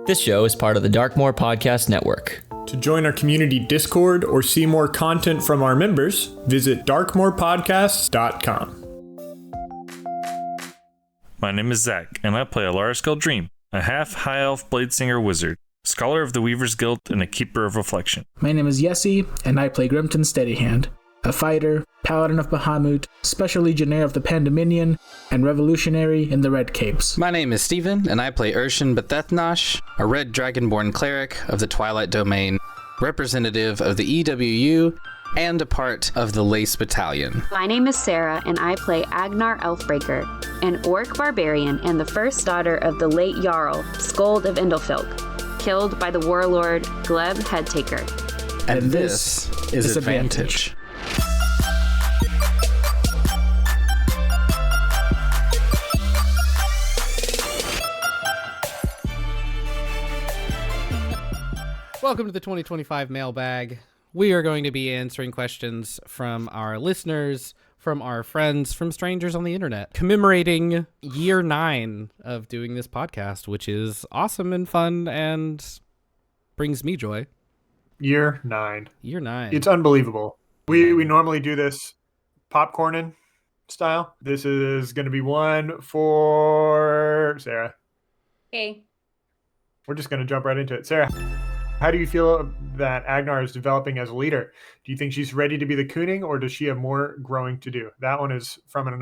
This show is part of the Darkmore Podcast Network. To join our community Discord or see more content from our members, visit darkmorepodcasts.com. My name is Zach, and I play Elaris Gaeldrim, a half-high elf bladesinger wizard, scholar of the Weaver's Guild, and a keeper of reflection. My name is Yessy, and I play Grimton Steadyhand, a fighter, paladin of Bahamut, special legionnaire of the Pandemonium, and revolutionary in the Red Capes. My name is Steven, and I play Irshen Bhethethnosh, a red dragonborn cleric of the Twilight Domain, representative of the EWU, and a part of the Lace Battalion. My name is Sarah, and I play Agnar Elfbreaker, an orc barbarian and the first daughter of the late Jarl, Skuld of Indolfilk, killed by the warlord Gleb Headtaker. And this is Advantage. Welcome to the 2025 mailbag. We are going to be answering questions from our listeners, from our friends, from strangers on the internet, commemorating year 9 of doing this podcast, which is awesome and fun and brings me joy. Year 9. Year 9. It's unbelievable. We normally do this popcorning style. This is going to be one for Sarah. Hey. We're just going to jump right into it. Sarah, how do you feel that Agnar is developing as a leader? Do you think she's ready to be the Cooning, or does she have more growing to do? That one is from an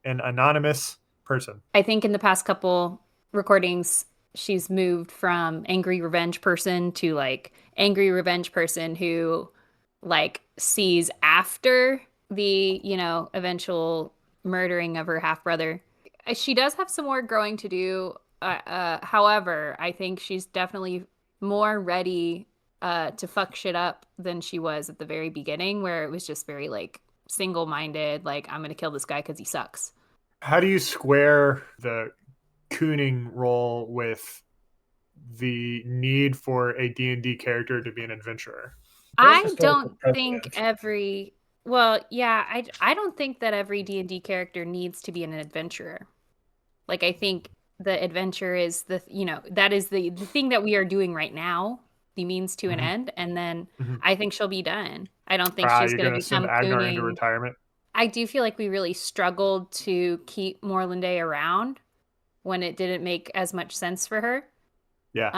anonymous person. I think in the past couple recordings, she's moved from angry revenge person to like angry revenge person who like sees after the, eventual murdering of her half brother. She does have some more growing to do. However, I think she's definitely more ready to fuck shit up than she was at the very beginning, where it was just very like single-minded, like I'm gonna kill this guy because he sucks. How do you square the Cooning role with the need for a D&D character to be an adventurer? I don't think every I don't think that every D&D character needs to be an adventurer. Like, I think the adventure is that is the thing that we are doing right now, the means to an end, and then I think she'll be done. I don't think she's going to become Agnar Cooning. into retirement. I do feel like we really struggled to keep Morlinde around when it didn't make as much sense for her. Yeah.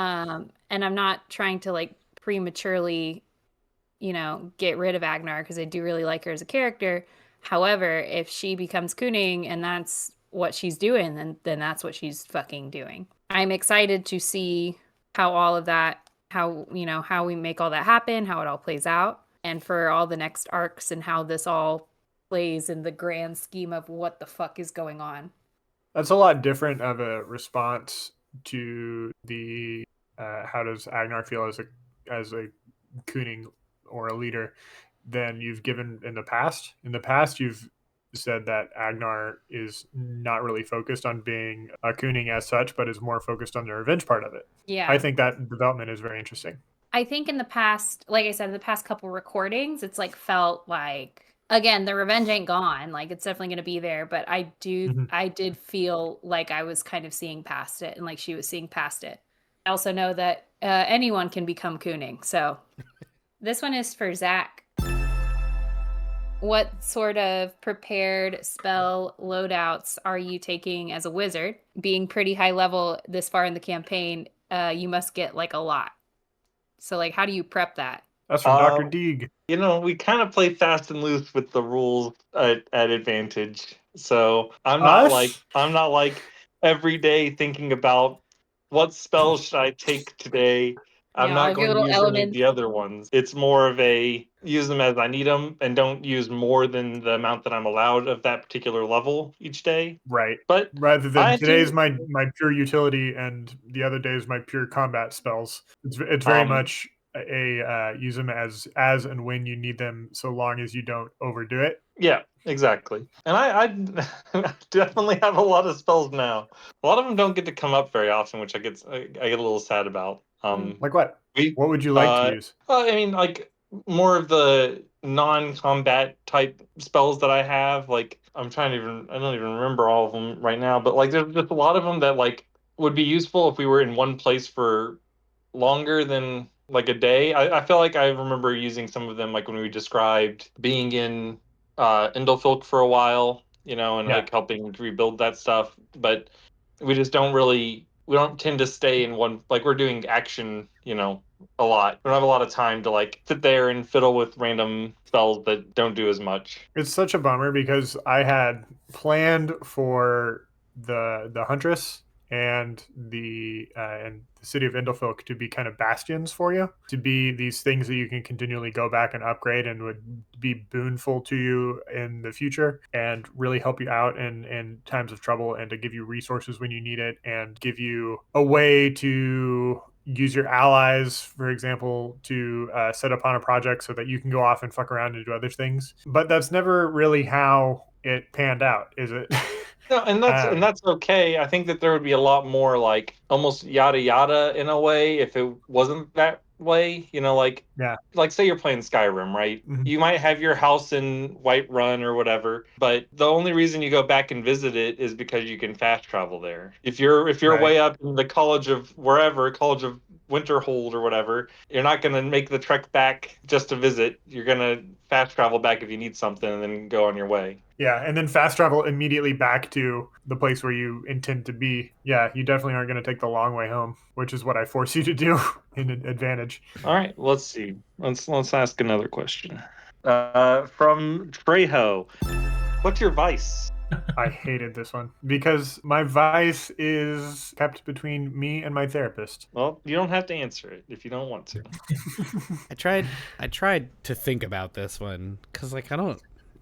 And I'm not trying to like prematurely, get rid of Agnar because I do really like her as a character. However, if she becomes Cooning and that's what she's doing, then that's what she's fucking doing. I'm excited to see how all of that, how we make all that happen, how it all plays out, and for all the next arcs and how this all plays in the grand scheme of what the fuck is going on. That's a lot different of a response to the how does Agnar feel as a Cooning or a leader than you've given in the past. In the past, you've said that Agnar is not really focused on being a Cooning as such, but is more focused on the revenge part of it. Yeah. I think that development is very interesting. I think in the past, like I said, in the past couple recordings, it's like felt like, again, the revenge ain't gone. Like it's definitely going to be there, but I did feel like I was kind of seeing past it and like she was seeing past it. I also know that anyone can become Cooning. So this one is for Zach. What sort of prepared spell loadouts are you taking as a wizard? Being pretty high level this far in the campaign, you must get like a lot. So like, how do you prep that? That's from Dr. Deeg. We kind of play fast and loose with the rules at Advantage. So I'm not like every day thinking about what spells should I take today. I'm not going to use any of the other ones. It's more of a use them as I need them and don't use more than the amount that I'm allowed of that particular level each day. Right. But rather than today's my pure utility and the other day is my pure combat spells. It's very much a use them as and when you need them, so long as you don't overdo it. Yeah, exactly. And I definitely have a lot of spells now. A lot of them don't get to come up very often, which I get a little sad about. Like what? What would you like to use? Well, I mean, like more of the non-combat type spells that I have. Like I don't even remember all of them right now, but like there's just a lot of them that like would be useful if we were in one place for longer than like a day. I feel like I remember using some of them like when we described being in Indolfilk for a while, and Yeah. like helping to rebuild that stuff. But we don't tend to stay in one, like we're doing action, a lot. We don't have a lot of time to like sit there and fiddle with random spells that don't do as much. It's such a bummer because I had planned for the Huntress and the city of Indolfilk to be kind of bastions for you, to be these things that you can continually go back and upgrade and would be boonful to you in the future and really help you out in times of trouble, and to give you resources when you need it, and give you a way to use your allies, for example, to set up on a project so that you can go off and fuck around and do other things. But that's never really how it panned out, is it? No, and that's okay. I think that there would be a lot more like almost yada yada in a way if it wasn't that way. Yeah. Like say you're playing Skyrim, right? Mhm. You might have your house in Whiterun or whatever, but the only reason you go back and visit it is because you can fast travel there. If you're Right. way up in the College of Winterhold or whatever, you're not going to make the trek back just to visit. You're going to fast travel back if you need something and then go on your way. Yeah, and then fast travel immediately back to the place where you intend to be. Yeah, you definitely aren't going to take the long way home, which is what I force you to do in Advantage. All right, let's see. Let's ask another question. From Trejo, what's your vice? I hated this one because my vice is kept between me and my therapist. Well, you don't have to answer it if you don't want to. I tried to think about this one because like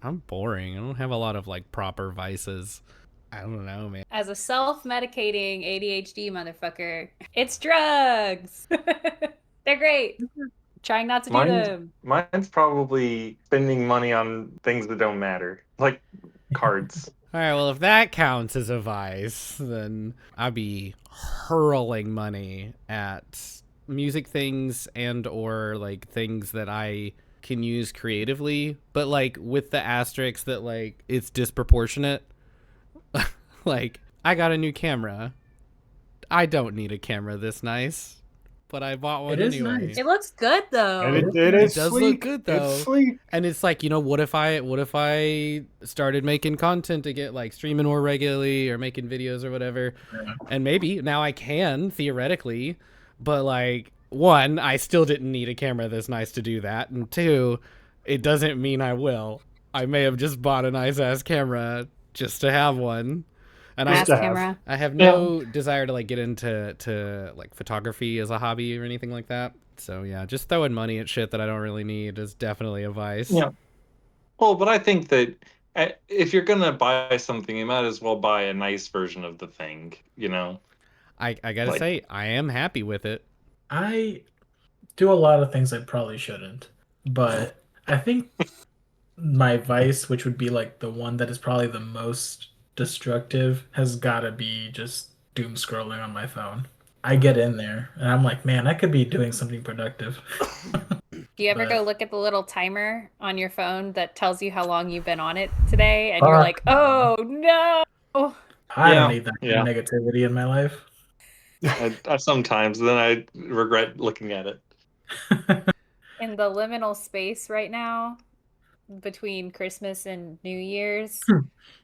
I'm boring. I don't have a lot of like proper vices. I don't know, man. As a self-medicating ADHD motherfucker, it's drugs. They're great. Trying not to do them. Mine's probably spending money on things that don't matter, like cards. All right, well, if that counts as a vice, then I'd be hurling money at music things and or like things that I can use creatively, but like with the asterisks that like it's disproportionate. Like I got a new camera. I don't need a camera this nice, but I bought one anyway. Nice. It looks good though. It does sleek. look good though. It's sleek. And it's like, what if I started making content to get like streaming more regularly or making videos or whatever, and maybe now I can theoretically, but like one, I still didn't need a camera this nice to do that, and two, it doesn't mean I will. I may have just bought a nice ass camera just to have one. And camera. I have no desire to like get into like photography as a hobby or anything like that. So yeah, just throwing money at shit that I don't really need is definitely a vice. Yeah. Well, but I think that if you're gonna buy something, you might as well buy a nice version of the thing. I gotta say, I am happy with it. I do a lot of things I probably shouldn't, but I think my vice, which would be like the one that is probably the most destructive, has got to be just doom scrolling on my phone. I get in there and I'm like, man, I could be doing something productive. Do you ever go look at the little timer on your phone that tells you how long you've been on it today? And you're like, oh no. I don't need that kind of negativity in my life. I sometimes, then I regret looking at it. In the liminal space right now, between Christmas and New Year's,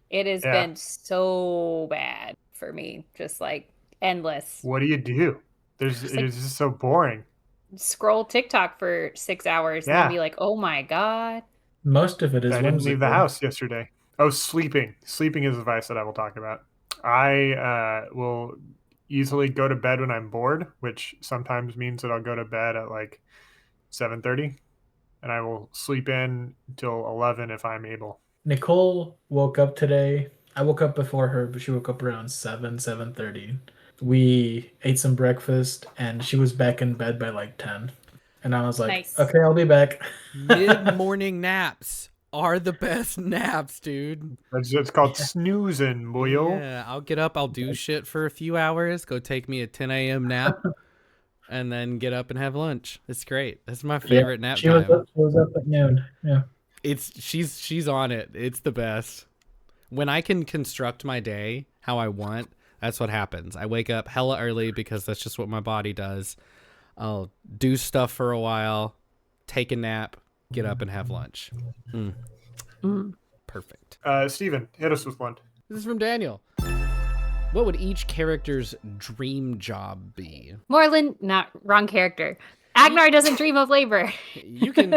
it has been so bad for me. Just like endless. What do you do? It's just so boring. Scroll TikTok for 6 hours and then be like, oh my God. Most of it is I didn't leave the house yesterday. Oh, sleeping. Sleeping is a vice that I will talk about. I will easily go to bed when I'm bored, which sometimes means that I'll go to bed at like 7:30, and I will sleep in till 11 if I'm able. Nicole woke up today. I woke up before her, but she woke up around 7:30. We ate some breakfast, and she was back in bed by like 10. And I was like, nice. Okay, I'll be back. Mid-morning naps are the best naps, dude. It's called snoozing, boyo. Yeah, I'll get up, I'll do shit for a few hours, go take me a 10 a.m. nap, and then get up and have lunch. It's great. That's my favorite nap she time. was up at noon. Yeah. She's on it. It's the best. When I can construct my day how I want, that's what happens. I wake up hella early because that's just what my body does. I'll do stuff for a while, take a nap, get up and have lunch. Perfect. Steven, hit us with one. This is from Daniel. What would each character's dream job be? Moreland, not wrong character. Agnar doesn't dream of labor. You could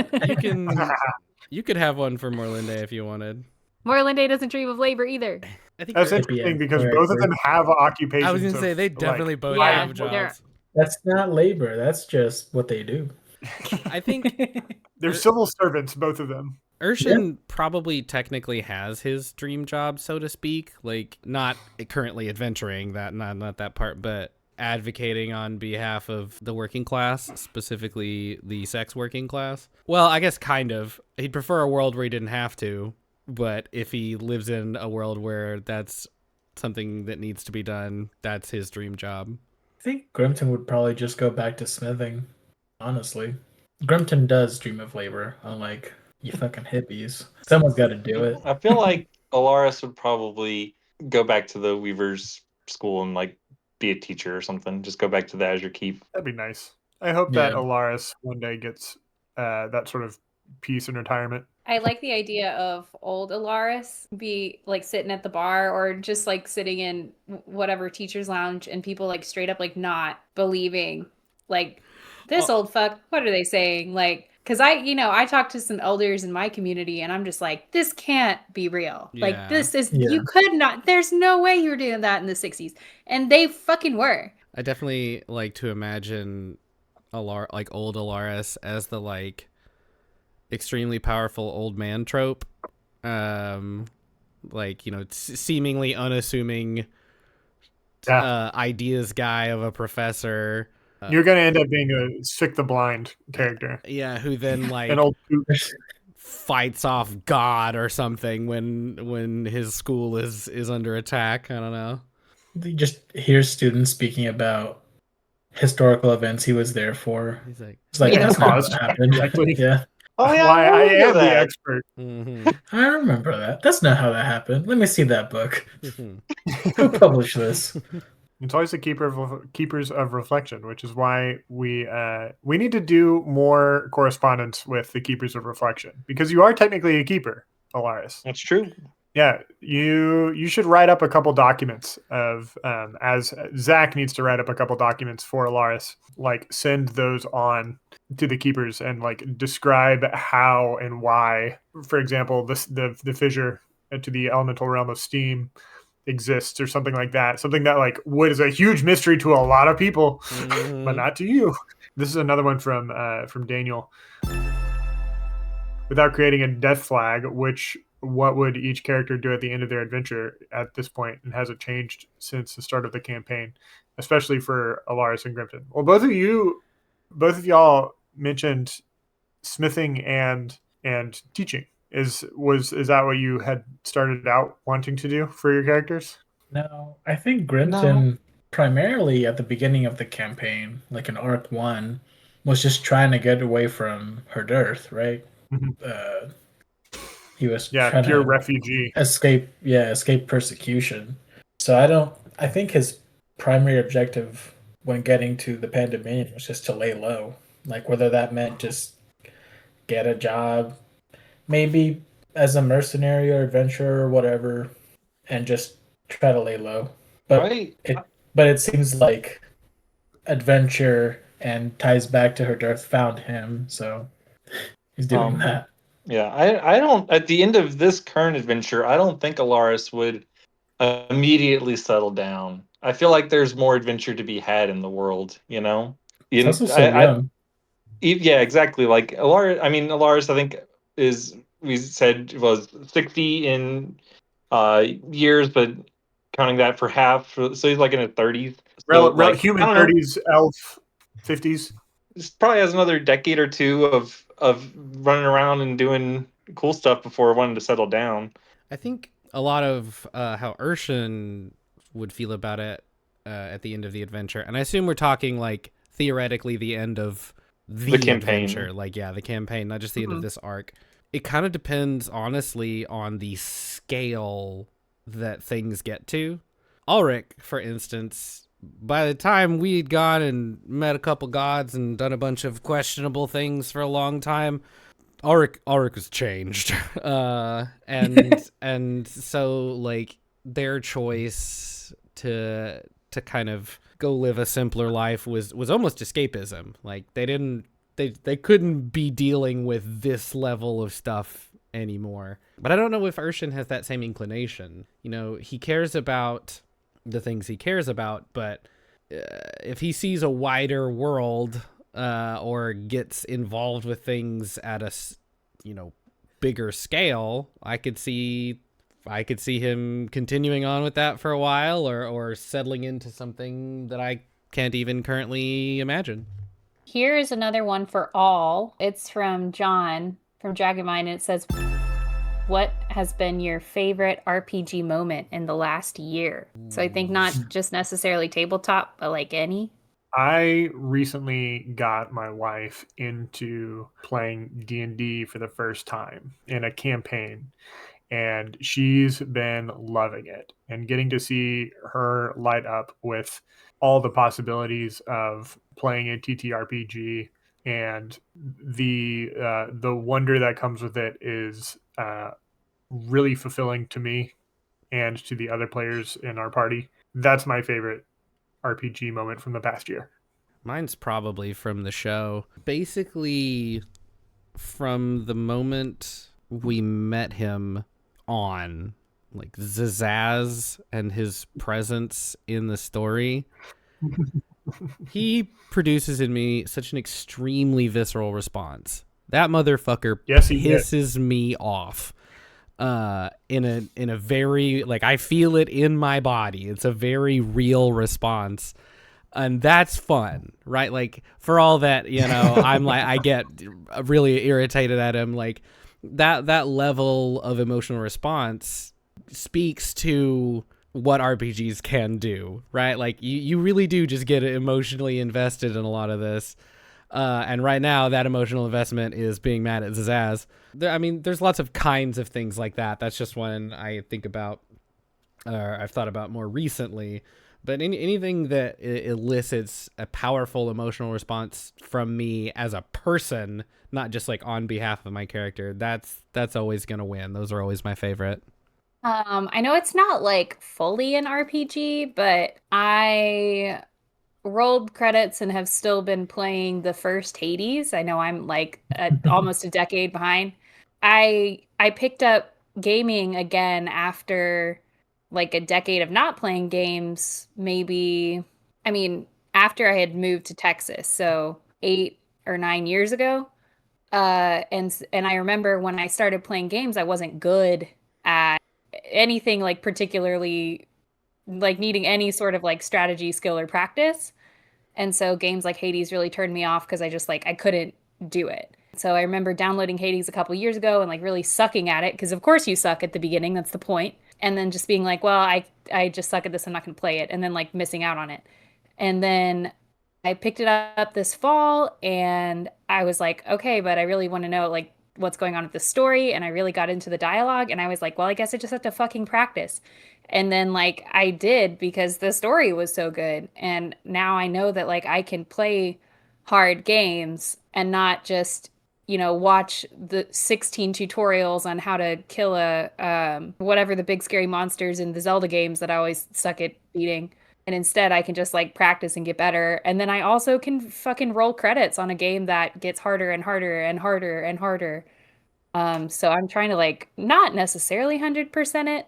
have one for Morlinde if you wanted. Morlinde doesn't dream of labor either. I think That's they're- interesting because both of them have occupations. I was gonna say they definitely like, both Yeah, have they're- jobs. That's not labor. That's just what they do. I think they're civil servants, both of them. Irshen probably technically has his dream job, so to speak. Like, not currently adventuring, that not that part, but advocating on behalf of the working class, specifically the sex working class. Well, I guess kind of. He'd prefer a world where he didn't have to, but if he lives in a world where that's something that needs to be done, that's his dream job. I think Grimton would probably just go back to smithing, honestly. Grimton does dream of labor, unlike you fucking hippies. Someone's got to do it. I feel like Elaris would probably go back to the Weaver's school and like be a teacher or something. Just go back to the Azure Keep. That'd be nice. I hope that Yeah. Elaris one day gets that sort of peace and retirement. I like the idea of old Elaris be like sitting at the bar or just like sitting in whatever teacher's lounge and people like straight up like not believing like this old fuck. What are they saying? Like, cause I talked to some elders in my community and I'm just like, this can't be real. Yeah. Like this is, Yeah. you could not, there's no way you were doing that in the 60s. And they fucking were. I definitely like to imagine like old Elaris as the like extremely powerful old man trope. Like, seemingly unassuming ideas guy of a professor. You're gonna end up being a Sick the Blind character. Yeah, who then like An old fights off God or something when his school is under attack. I don't know. You just hear students speaking about historical events he was there for. He's like, It's like, Yeah. that's not what happened. Exactly. Yeah, Oh yeah, why I remember am the that. expert. I remember that. That's not how that happened. Let me see that book. Mhm. Who published this? It's always the keepers of reflection, which is why we need to do more correspondence with the keepers of reflection, because you are technically a keeper, Elaris. That's true. Yeah, you should write up a couple documents of as Zach needs to write up a couple documents for Elaris, like send those on to the keepers and like describe how and why, for example, the fissure to the elemental realm of steam exists or something like that. Something that like is a huge mystery to a lot of people, but not to you. This is another one from Daniel. Without creating a death flag, what would each character do at the end of their adventure at this point, and has it changed since the start of the campaign, especially for Elaris and Grimton? Well, both of y'all mentioned smithing and teaching. Is that what you had started out wanting to do for your characters? No, I think Grimton primarily at the beginning of the campaign, like in Arc 1, was just trying to get away from her dearth, right? Mhm. He was Yeah, trying pure to refugee. escape persecution. So I think his primary objective when getting to the Pandemonium was just to lay low. Like whether that meant just get a job, maybe as a mercenary or adventurer or whatever, and just try to lay low. But Right. it seems like adventure and ties back to her death found him, so he's doing that. Yeah, I don't. At the end of this current adventure, I don't think Elaris would immediately settle down. I feel like there's more adventure to be had in the world. He's also so young. Yeah, exactly. Like Elaris, I think we said was 60 in years, but counting that for half, so he's like in his 30s. So, Human I don't know. 30s, elf 50s. This probably has another decade or two of running around and doing cool stuff before wanting to settle down. I think a lot of how Irshen would feel about it at the end of the adventure, and I assume we're talking like theoretically the end of The campaign. adventure. Like, yeah, the campaign, not just the end of Mhm. this arc. It kind of depends, honestly, on the scale that things get to. Ulrich, for instance, by the time we'd gone and met a couple gods and done a bunch of questionable things for a long time, Ulrich was changed. And so, like, their choice to kind of go live a simpler life was almost escapism. Like, they couldn't be dealing with this level of stuff anymore. But I don't know if Irshen has that same inclination. You know, he cares about the things he cares about, but if he sees a wider world or gets involved with things at a bigger scale, I could see him continuing on with that for a while, or settling into something that I can't even currently imagine. Here is another one for all. It's from John from Dragonmine, and it says, what has been your favorite RPG moment in the last year? So I think not just necessarily tabletop, but like any. I recently got my wife into playing D&D for the first time in a campaign, and she's been loving it, and getting to see her light up with all the possibilities of playing a TTRPG and the wonder that comes with it is really fulfilling to me and to the other players in our party. That's my favorite RPG moment from the past year. Mine's probably from the show. Basically, from the moment we met him on, like, Zazaz and his presence in the story, he produces in me such an extremely visceral response. That motherfucker pisses me off. In a very, like, I feel it in my body. It's a very real response. And that's fun, right? Like, for all that, you know, I'm like, I get really irritated at him. Like, that level of emotional response speaks to what RPGs can do, right? Like, you really do just get emotionally invested in a lot of this. And right now, that emotional investment is being mad at Zazaz. I mean, there's lots of kinds of things like that. That's just one I think about, or I've thought about more recently. But anything that elicits a powerful emotional response from me as a person, not just like on behalf of my character, that's always going to win. Those are always my favorite. I know it's not like fully an RPG, but I rolled credits and have still been playing the first Hades. I know I'm like almost a decade behind. I picked up gaming again after like a decade of not playing games, maybe, I mean, after I had moved to Texas, so 8 or 9 years ago. And I remember when I started playing games, I wasn't good at anything like particularly like needing any sort of like strategy, skill, or practice. And so games like Hades really turned me off because I just like I couldn't do it. So I remember downloading Hades a couple years ago and like really sucking at it because of course you suck at the beginning, that's the point. And then just being like, well, I just suck at this, I'm not going to play it, and then like missing out on it. And then I picked it up this fall and I was like, okay, but I really want to know like what's going on with the story, and I really got into the dialogue, and I was like, well, I guess I just have to fucking practice. And then like I did because the story was so good, and now I know that like I can play hard games and not just watch the 16 tutorials on how to kill a whatever the big scary monsters in the Zelda games that I always suck at beating. And instead I can just like practice and get better. And then I also can fucking roll credits on a game that gets harder and harder and harder and harder. So I'm trying to like not necessarily 100% it,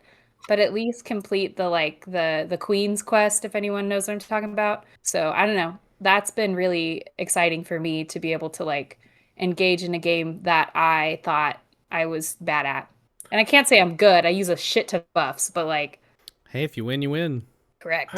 but at least complete the Queen's Quest, if anyone knows what I'm talking about. So I don't know. That's been really exciting for me to be able to like engage in a game that I thought I was bad at. And I can't say I'm good. I use a shit ton of buffs, but like, hey, if you win, you win. Correct.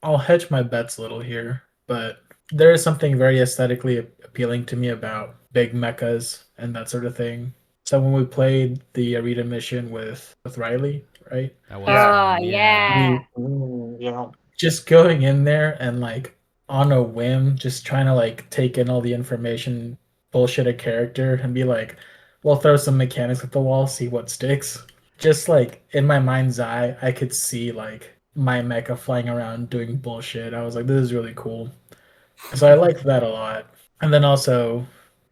I'll hedge my bets a little here, but there is something very aesthetically appealing to me about big mechas and that sort of thing. So when we played the arena mission with Riley, right? That was yeah. Yeah. Just going in there and like on a whim, just trying to like take in all the information, bullshit a character, and be like, we'll throw some mechanics at the wall, see what sticks. Just like in my mind's eye, I could see like my mecha flying around doing bullshit. I was like, this is really cool. So I liked that a lot. And then also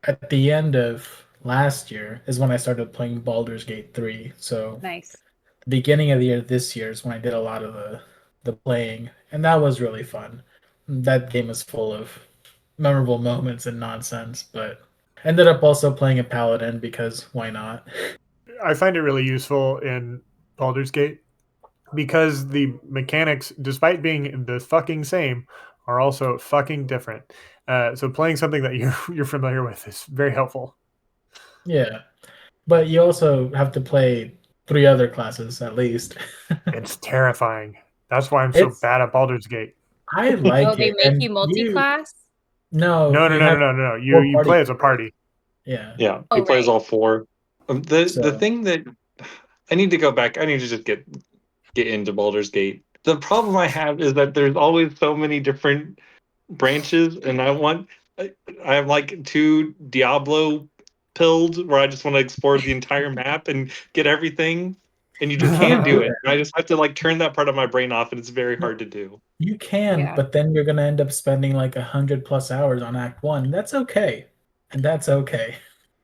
at the end of last year is when I started playing Baldur's Gate 3. So Nice. the beginning of the year this year is when I did a lot of the playing, and that was really fun. That game is full of memorable moments and nonsense, but ended up also playing a paladin because why not? I find it really useful in Baldur's Gate because the mechanics, despite being the fucking same, are also fucking different. So playing something that you're familiar with is very helpful. Yeah, but you also have to play 3 other classes at least. It's terrifying. That's why I'm so It's bad at Baldur's Gate. I like Oh, they it, make and you multi-class? no, No, no, you no, no, have no, no. You 4 you party play as a members. party. Yeah, Yeah, Oh, he plays right. all 4. The So- thing that I need to go back. I need to just get into Baldur's Gate. The problem I have is that there's always so many different branches, and I have like 2 Diablo pilled where I just want to explore the entire map and get everything, and you just can't do it. I just have to like turn that part of my brain off, and it's very hard to do. you can, Yeah. but then you're gonna end up spending like 100+ hours on Act 1. That's okay, and that's okay.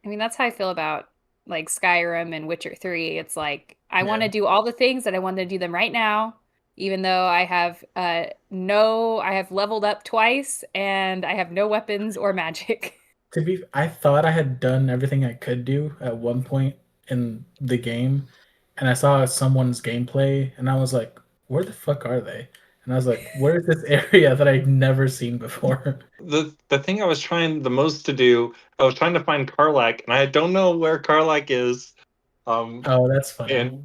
I mean, that's how I feel about like Skyrim and Witcher 3. It's like I want to Yeah. do all the things that I want to do them right now, even though I have I have leveled up twice and I have no weapons or magic. I thought I had done everything I could do at one point in the game, and I saw someone's gameplay, and I was like, "Where the fuck are they?" And I was like, "Where's this area that I've never seen before?" The thing I was trying the most to do, I was trying to find Karlach, and I don't know where Karlach is. Oh, that's funny.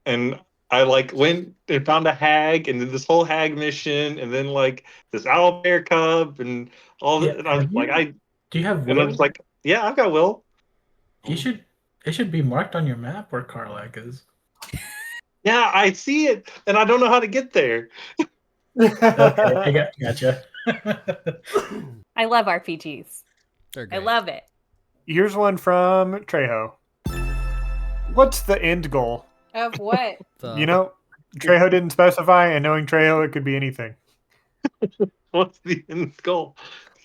And I like went and found a hag and did this whole hag mission, and then like this owlbear cub and all Yeah, that. And I was have like, you- Do you have and I'm Will? just like, yeah, I've got Will. You should. It should be marked on your map where Karlach is. Yeah, I see it, and I don't know how to get there. Okay, I gotcha. I love RPGs. They're I great. love it. Here's one from Trejo. What's the end goal? Of what? You know, Trejo didn't specify, and knowing Trejo, it could be anything. What's the end goal?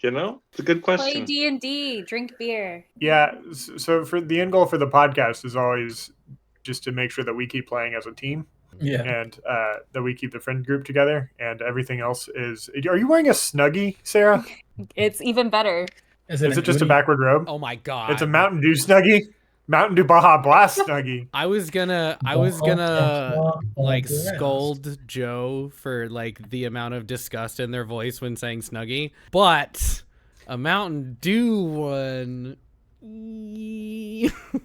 You know, it's a good Play question. D&D, drink beer. Yeah. So for the end goal for the podcast is always just to make sure that we keep playing as a team Yeah. and that we keep the friend group together, and everything else is. Are you wearing a Snuggie, Sarah? It's even better. Is it just a backward robe? Oh my god. It's a Mountain Dew Snuggie. Mountain Dew Baja Blast Snuggie. I was gonna like scold Joe for like the amount of disgust in their voice when saying Snuggie, but a Mountain Dew one.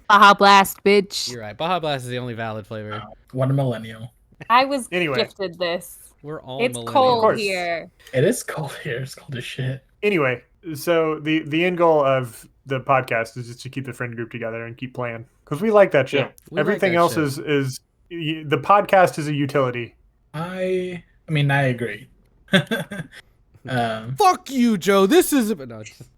Baja Blast, bitch. You're right. Baja Blast is the only valid flavor. What a millennial. I was Anyway. gifted this. We're all It's millennials. Of cold course. here. It is cold here. It's cold as shit. Anyway, so the end goal of the podcast is just to keep the friend group together and keep playing because we like that shit. Yeah, we like Everything that else shit. is the podcast is a utility. I mean, I agree. Fuck you, Joe. This is no, just-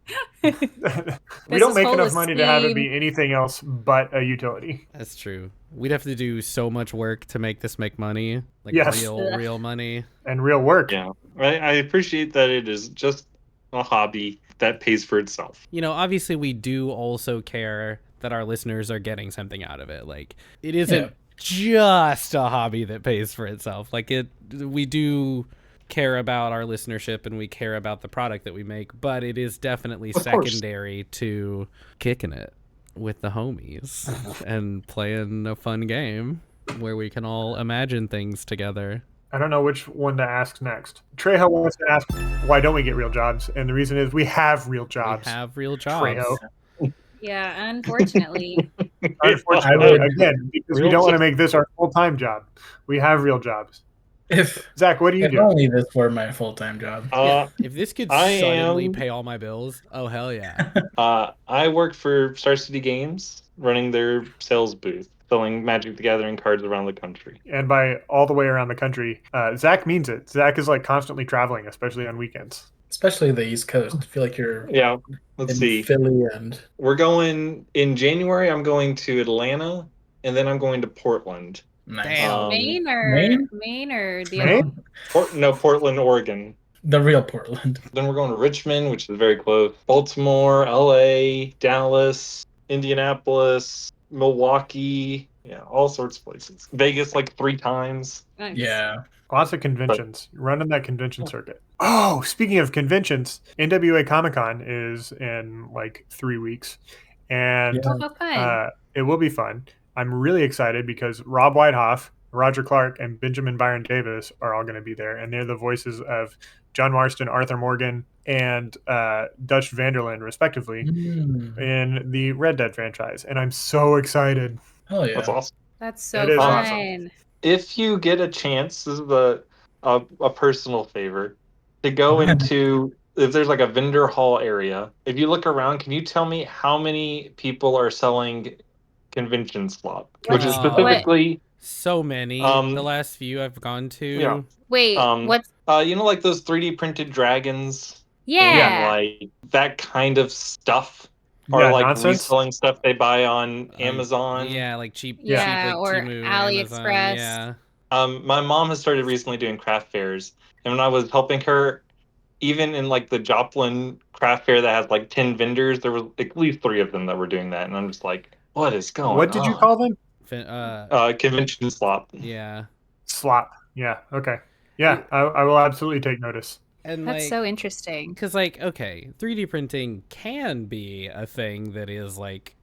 We This don't is make full enough of money to have it steam. be anything else but a utility. that's true. We'd have to do so much work to make this make money, like Yes. real money. And real work. Yeah, I appreciate that it is just a hobby that pays for itself. You know, obviously we do also care that our listeners are getting something out of it. Like it isn't just a hobby that pays for itself. Like we do care about our listenership and we care about the product that we make, but it is definitely Of course. secondary to kicking it with the homies and playing a fun game where we can all imagine things together. I don't know which one to ask next. Trejo wants to ask, why don't we get real jobs? And the reason is we have real jobs. We have real jobs. Trejo. Yeah, unfortunately. Unfortunately, would- again, because we Real don't want to jobs. make this our full-time job. We have real jobs. If Zach, what do you if do? only this were my full-time job. If this could I suddenly am- pay all my bills, oh hell yeah. I work for Star City Games, running their sales booth, selling Magic the Gathering cards around the country. And by all the way around the country, Zach means it. Zach is like constantly traveling, especially on weekends. especially the East Coast. I feel like you're Yeah. Let's in see. Philly and We're going in January. I'm going to Atlanta, and then I'm going to Portland. nice. Damn. Maine or Maine? Maine or the Maine? other one? Portland, Oregon. The real Portland. Then we're going to Richmond, which is very close. Baltimore, LA, Dallas, Indianapolis, Milwaukee. Yeah, all sorts of places. Vegas like 3 times. Nice. Yeah. Lots of conventions. Running that convention circuit. Oh, speaking of conventions, NWA Comic Con is in like 3 weeks, and Yeah. Oh, how fun. it will be fun. I'm really excited because Rob Whitehoff, Roger Clark, and Benjamin Byron Davis are all going to be there, and they're the voices of John Marston, Arthur Morgan, and Dutch Vanderland, respectively, in the Red Dead franchise. And I'm so excited. Hell yeah. That's awesome. That's so It is fun. awesome. If you get a chance, this is a personal favor, to go into, if there's like a vendor hall area, if you look around, can you tell me how many people are selling convention slot? Which is What? specifically So many. Um, The last few I've gone to. Yeah. Wait, what's like those 3D printed dragons yeah? and like that kind of stuff, or Yeah, like nonsense. reselling stuff they buy on Amazon. Yeah, like cheap, Yeah, cheap, like or Temu, AliExpress. Amazon, yeah. My mom has started recently doing craft fairs, and when I was helping her, even in like the Joplin craft fair that has like 10 vendors, there was at least 3 of them that were doing that, and I'm just like, what is going on? What did you call them? Convention slop. Yeah. Slop. Yeah. Okay. Yeah, I will absolutely take notice. And That's like, so interesting. because like, okay, 3D printing can be a thing that is like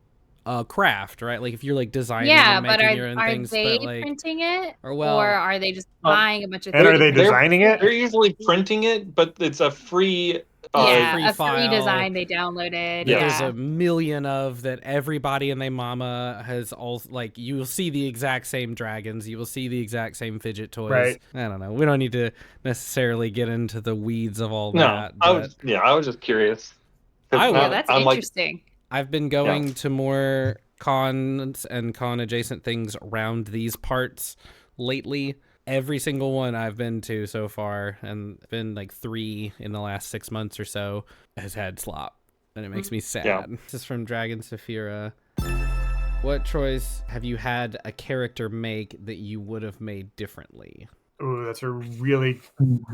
a craft, right? Like if you're like designing Yeah, and but making your own are things, they but like, printing it, or well, or are they just buying a bunch of And things? are they designing it? They're usually printing it, but it's a free. Yeah, free a file free design they downloaded. that Yeah. there's Yeah. a million of that everybody and their mama has all like you will see the exact same dragons, you will see the exact same fidget toys. Right. I don't know. We don't need to necessarily get into the weeds of all No, that. I But was just curious. 'Cause I Yeah, will- that's I'm like, interesting. I've been going to more cons and con adjacent things around these parts lately. Every single one I've been to so far, and been like 3 in the last 6 months or so, has had slop. And it makes me sad. Yeah. This is from Dragon Saphira. What choice have you had a character make that you would have made differently? Ooh, that's a really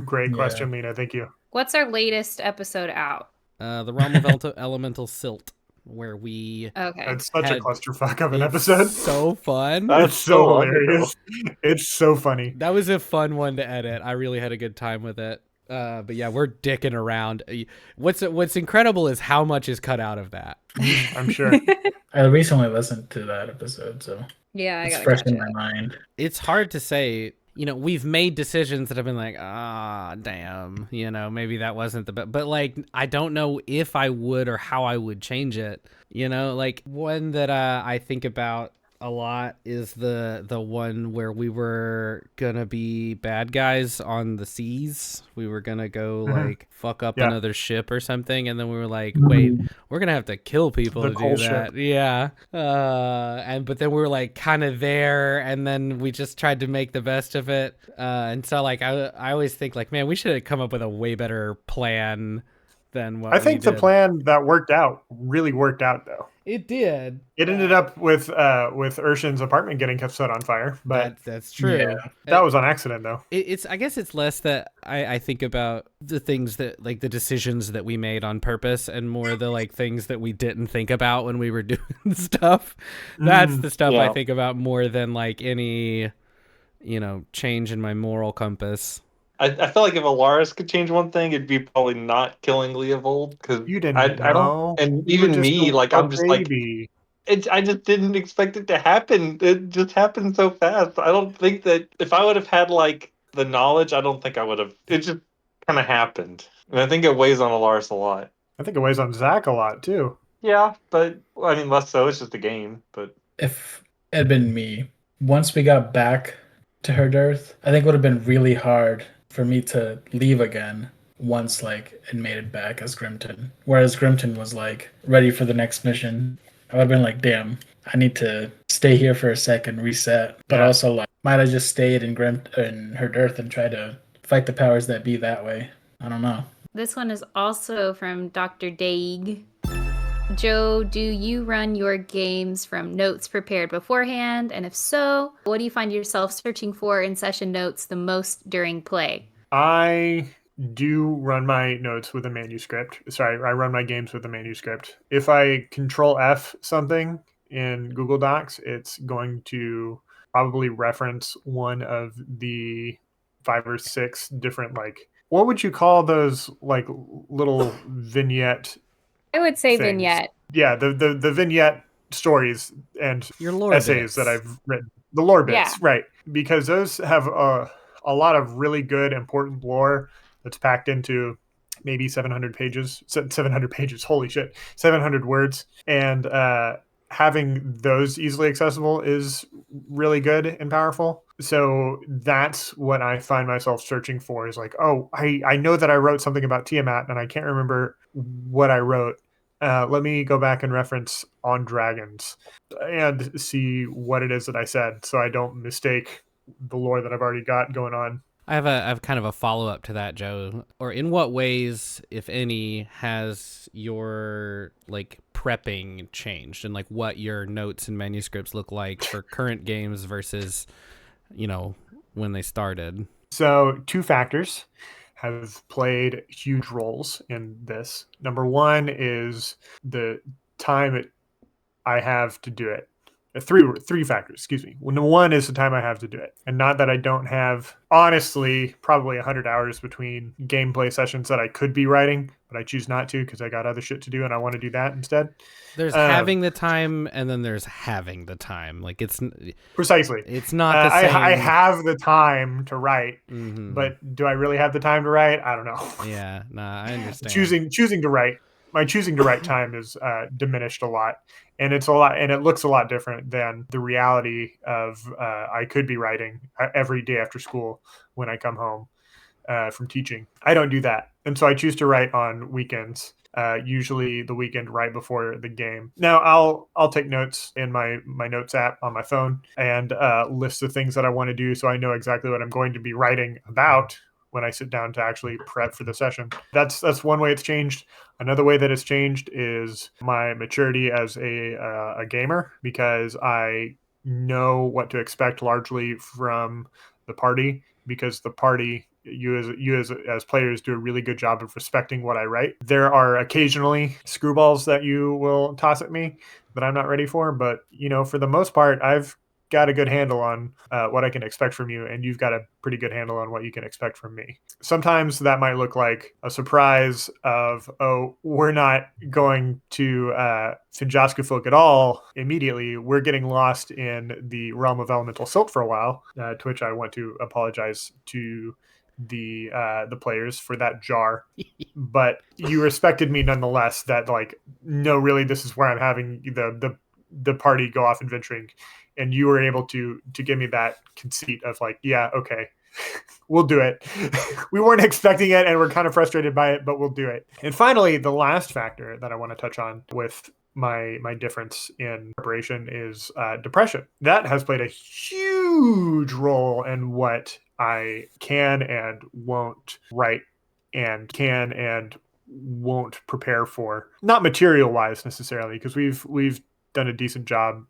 great Yeah. question, Lena. Thank you. What's our latest episode out? The Realm of Elemental Silt, where we... Okay. That's such a Had- clusterfuck of an It's episode. so fun. That's It's so so hilarious. It's so funny. That was a fun one to edit. I really had a good time with it. But yeah, we're dicking around. What's incredible is how much is cut out of that. I'm sure. I recently listened to that episode, so Yeah, I it's gotta fresh catch in it. my mind. It's hard to say. You know, we've made decisions that have been like, damn, you know, maybe that wasn't the best. But like, I don't know if I would or how I would change it. You know, like one that I think about a lot is the one where we were gonna be bad guys on the seas. We were gonna go like fuck up another ship or something, and then we were like, wait, we're gonna have to kill people The to coal do that. Yeah. But then we were like kind of there, and then we just tried to make the best of it. And so like I always think like, man, we should have come up with a way better plan than what I think we the did. plan that worked out really worked out, though. It did. It ended up with Irshen's apartment getting set on fire, but That's true. Yeah. that was on accident, though. It's I guess it's less that I think about the things that like the decisions that we made on purpose, and more the like things that we didn't think about when we were doing stuff. That's the stuff I Yeah. think about more than like any, you know, change in my moral compass. I feel like if Elaris could change one thing, it'd be probably not killing Leovold, because You didn't I know. don't, and You were even just me, a like I'm just like, baby. I just didn't expect it to happen. It just happened so fast. I don't think that if I would have had like the knowledge, I don't think I would have. It just kind of happened, and I think it weighs on Elaris a lot. I think it weighs on Zach a lot, too. Yeah, but I mean, less so. It's just a game, but If it had been me, once we got back to her dearth, I think it would have been really hard for me to leave again once like it made it back as Grimton. Whereas Grimton was like ready for the next mission. I would have been like, damn, I need to stay here for a second, reset. But Yeah. also like might have just stayed in her dearth and tried to fight the powers that be that way. I don't know. This one is also from Dr. Daig. Joe, do you run your games from notes prepared beforehand? And if so, what do you find yourself searching for in session notes the most during play? I do run my notes with a manuscript. Sorry, I run my games with a manuscript. If I control F something in Google Docs, it's going to probably reference one of the 5 or 6 different, like, what would you call those, like, little vignette I would say things? vignette. Yeah, the vignette stories and Your lore essays bits. that I've written. The lore bits, Yeah. right. Because those have a lot of really good, important lore that's packed into maybe 700 pages. 700 pages, holy shit. 700 words. And having those easily accessible is really good and powerful. So that's what I find myself searching for, is like, oh, I know that I wrote something about Tiamat and I can't remember what I wrote. Let me go back and reference On Dragons and see what it is that I said, so I don't mistake the lore that I've already got going on. I have kind of a follow-up to that, Joe. Or in what ways, if any, has your like prepping changed, and like what your notes and manuscripts look like for current games versus, when they started? So 2 factors have played huge roles in this. Number 1 is the time I have to do it. Three factors, excuse me. Well, number 1 is the time I have to do it. And not that I don't have, honestly, probably 100 hours between gameplay sessions that I could be writing, but I choose not to because I got other shit to do and I want to do that instead. There's having the time, and then there's having the time. Like, it's precisely. It's not the same. I have the time to write, Mhm. but do I really have the time to write? I don't know. Yeah, nah, I understand. Choosing to write. My choosing to write time is diminished a lot, and it's a lot, and it looks a lot different than the reality of I could be writing every day after school when I come home from teaching. I don't do that, and so I choose to write on weekends. Usually the weekend right before the game. Now I'll take notes in my notes app on my phone and list the things that I want to do, so I know exactly what I'm going to be writing about when I sit down to actually prep for the session. That's one way it's changed. Another way that it's changed is my maturity as a gamer, because I know what to expect largely from the party, because the party, you as players, do a really good job of respecting what I write. There are occasionally screwballs that you will toss at me that I'm not ready for, but for the most part, I've got a good handle on what I can expect from you, and you've got a pretty good handle on what you can expect from me. Sometimes that might look like a surprise of, oh, we're not going to Finjaskufuk at all immediately. We're getting lost in the realm of elemental silt for a while, to which I want to apologize to the players for that jar. But you respected me nonetheless, that like, no, really, this is where I'm having the party go off adventuring, and you were able to give me that conceit of like, yeah, okay, we'll do it. We weren't expecting it and we're kind of frustrated by it, but we'll do it. And finally, the last factor that I want to touch on with my difference in preparation is depression. That has played a huge role in what I can and won't write, and can and won't prepare for. Not material wise necessarily, because we've done a decent job,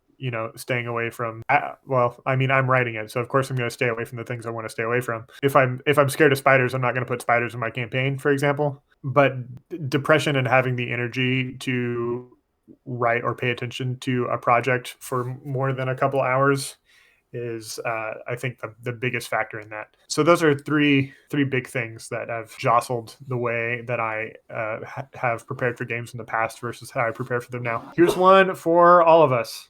staying away from, I'm writing it, so of course I'm going to stay away from the things I want to stay away from. If I'm scared of spiders, I'm not going to put spiders in my campaign, for example. But depression and having the energy to write or pay attention to a project for more than a couple hours is I think the biggest factor in that. So those are three big things that have jostled the way that I have prepared for games in the past versus how I prepare for them now. Here's one for all of us.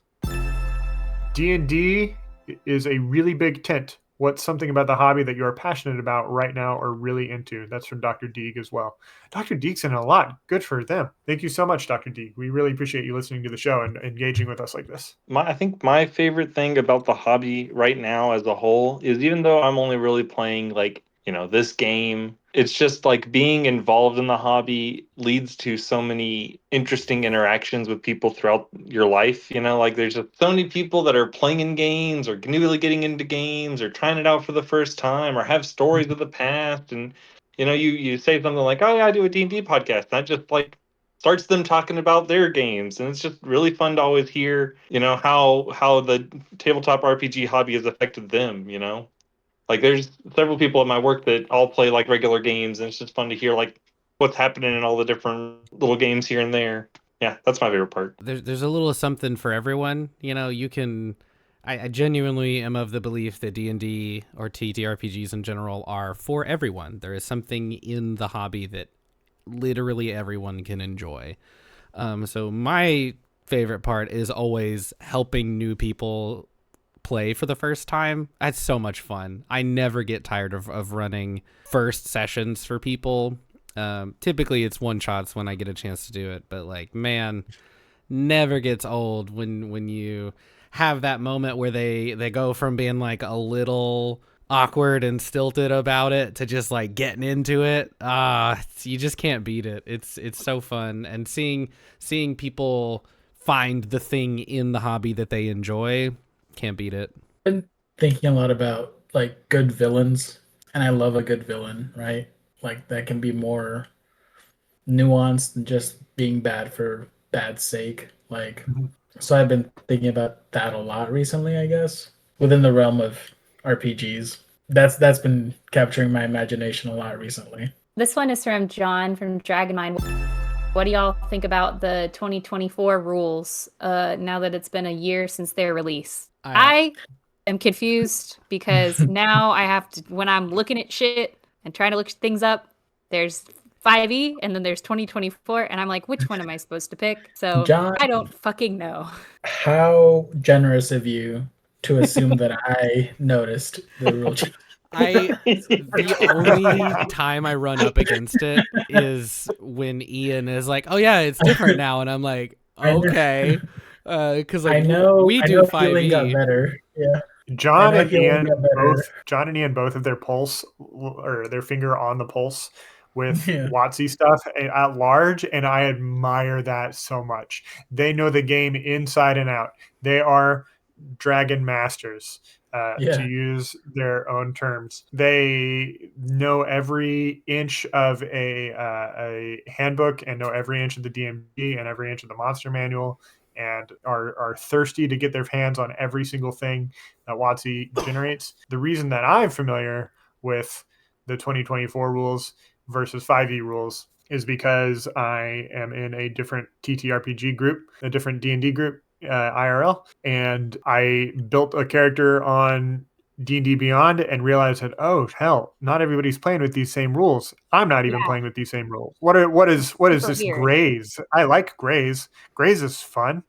D&D is a really big tent. What's something about the hobby that you are passionate about right now or really into? That's from Dr. Deeg as well. Dr. Deeg's in a lot. Good for them. Thank you so much, Dr. Deeg. We really appreciate you listening to the show and engaging with us like this. I think my favorite thing about the hobby right now as a whole is, even though I'm only really playing this game, it's just like being involved in the hobby leads to so many interesting interactions with people throughout your life. Like there's just so many people that are playing in games or newly getting into games or trying it out for the first time or have stories of the past. And you say something like, oh yeah, I do a D&D podcast. That just like starts them talking about their games, and it's just really fun to always hear, how the tabletop RPG hobby has affected them. Like there's several people at my work that all play like regular games, and it's just fun to hear like what's happening in all the different little games here and there. Yeah, that's my favorite part. There's a little something for everyone. You can. I genuinely am of the belief that D&D or TTRPGs in general are for everyone. There is something in the hobby that literally everyone can enjoy. So my favorite part is always helping new people play for the first time. That's so much fun. I never get tired of running first sessions for people. Typically it's one shots when I get a chance to do it, but like, man, never gets old when you have that moment where they go from being like a little awkward and stilted about it to just like getting into it. You just can't beat it. It's so fun, and seeing people find the thing in the hobby that they enjoy, can't beat it. I've been thinking a lot about like good villains, and I love a good villain, right? Like that can be more nuanced than just being bad for bad's sake. Like, so I've been thinking about that a lot recently, I guess, within the realm of RPGs. That's been capturing my imagination a lot recently. This one is from John from Dragonmine. What do y'all think about the 2024 rules now that it's been a year since their release? I am confused because now I have to, when I'm looking at shit and trying to look things up, there's 5e and then there's 2024, and I'm like, which one am I supposed to pick? So John, I don't fucking know. How generous of you to assume that I noticed the rule change. The only time I run up against it is when Ian is like, "Oh yeah, it's different now," and I'm like, "Okay," because like I know we do 5e. Got better. Yeah. John and Ian both have their pulse or their finger on the pulse with WotC stuff at large, and I admire that so much. They know the game inside and out. They are dragon masters, to use their own terms. They know every inch of a handbook and know every inch of the DMG and every inch of the monster manual, and are thirsty to get their hands on every single thing that WotC generates. The reason that I'm familiar with the 2024 rules versus 5e rules is because I am in a different TTRPG group, a different D&D group, IRL, and I built a character on D&D Beyond and realized that, oh hell, not everybody's playing with these same rules. I'm not even playing with these same rules. What is this weird. Grays? I like Grays. Grays is fun.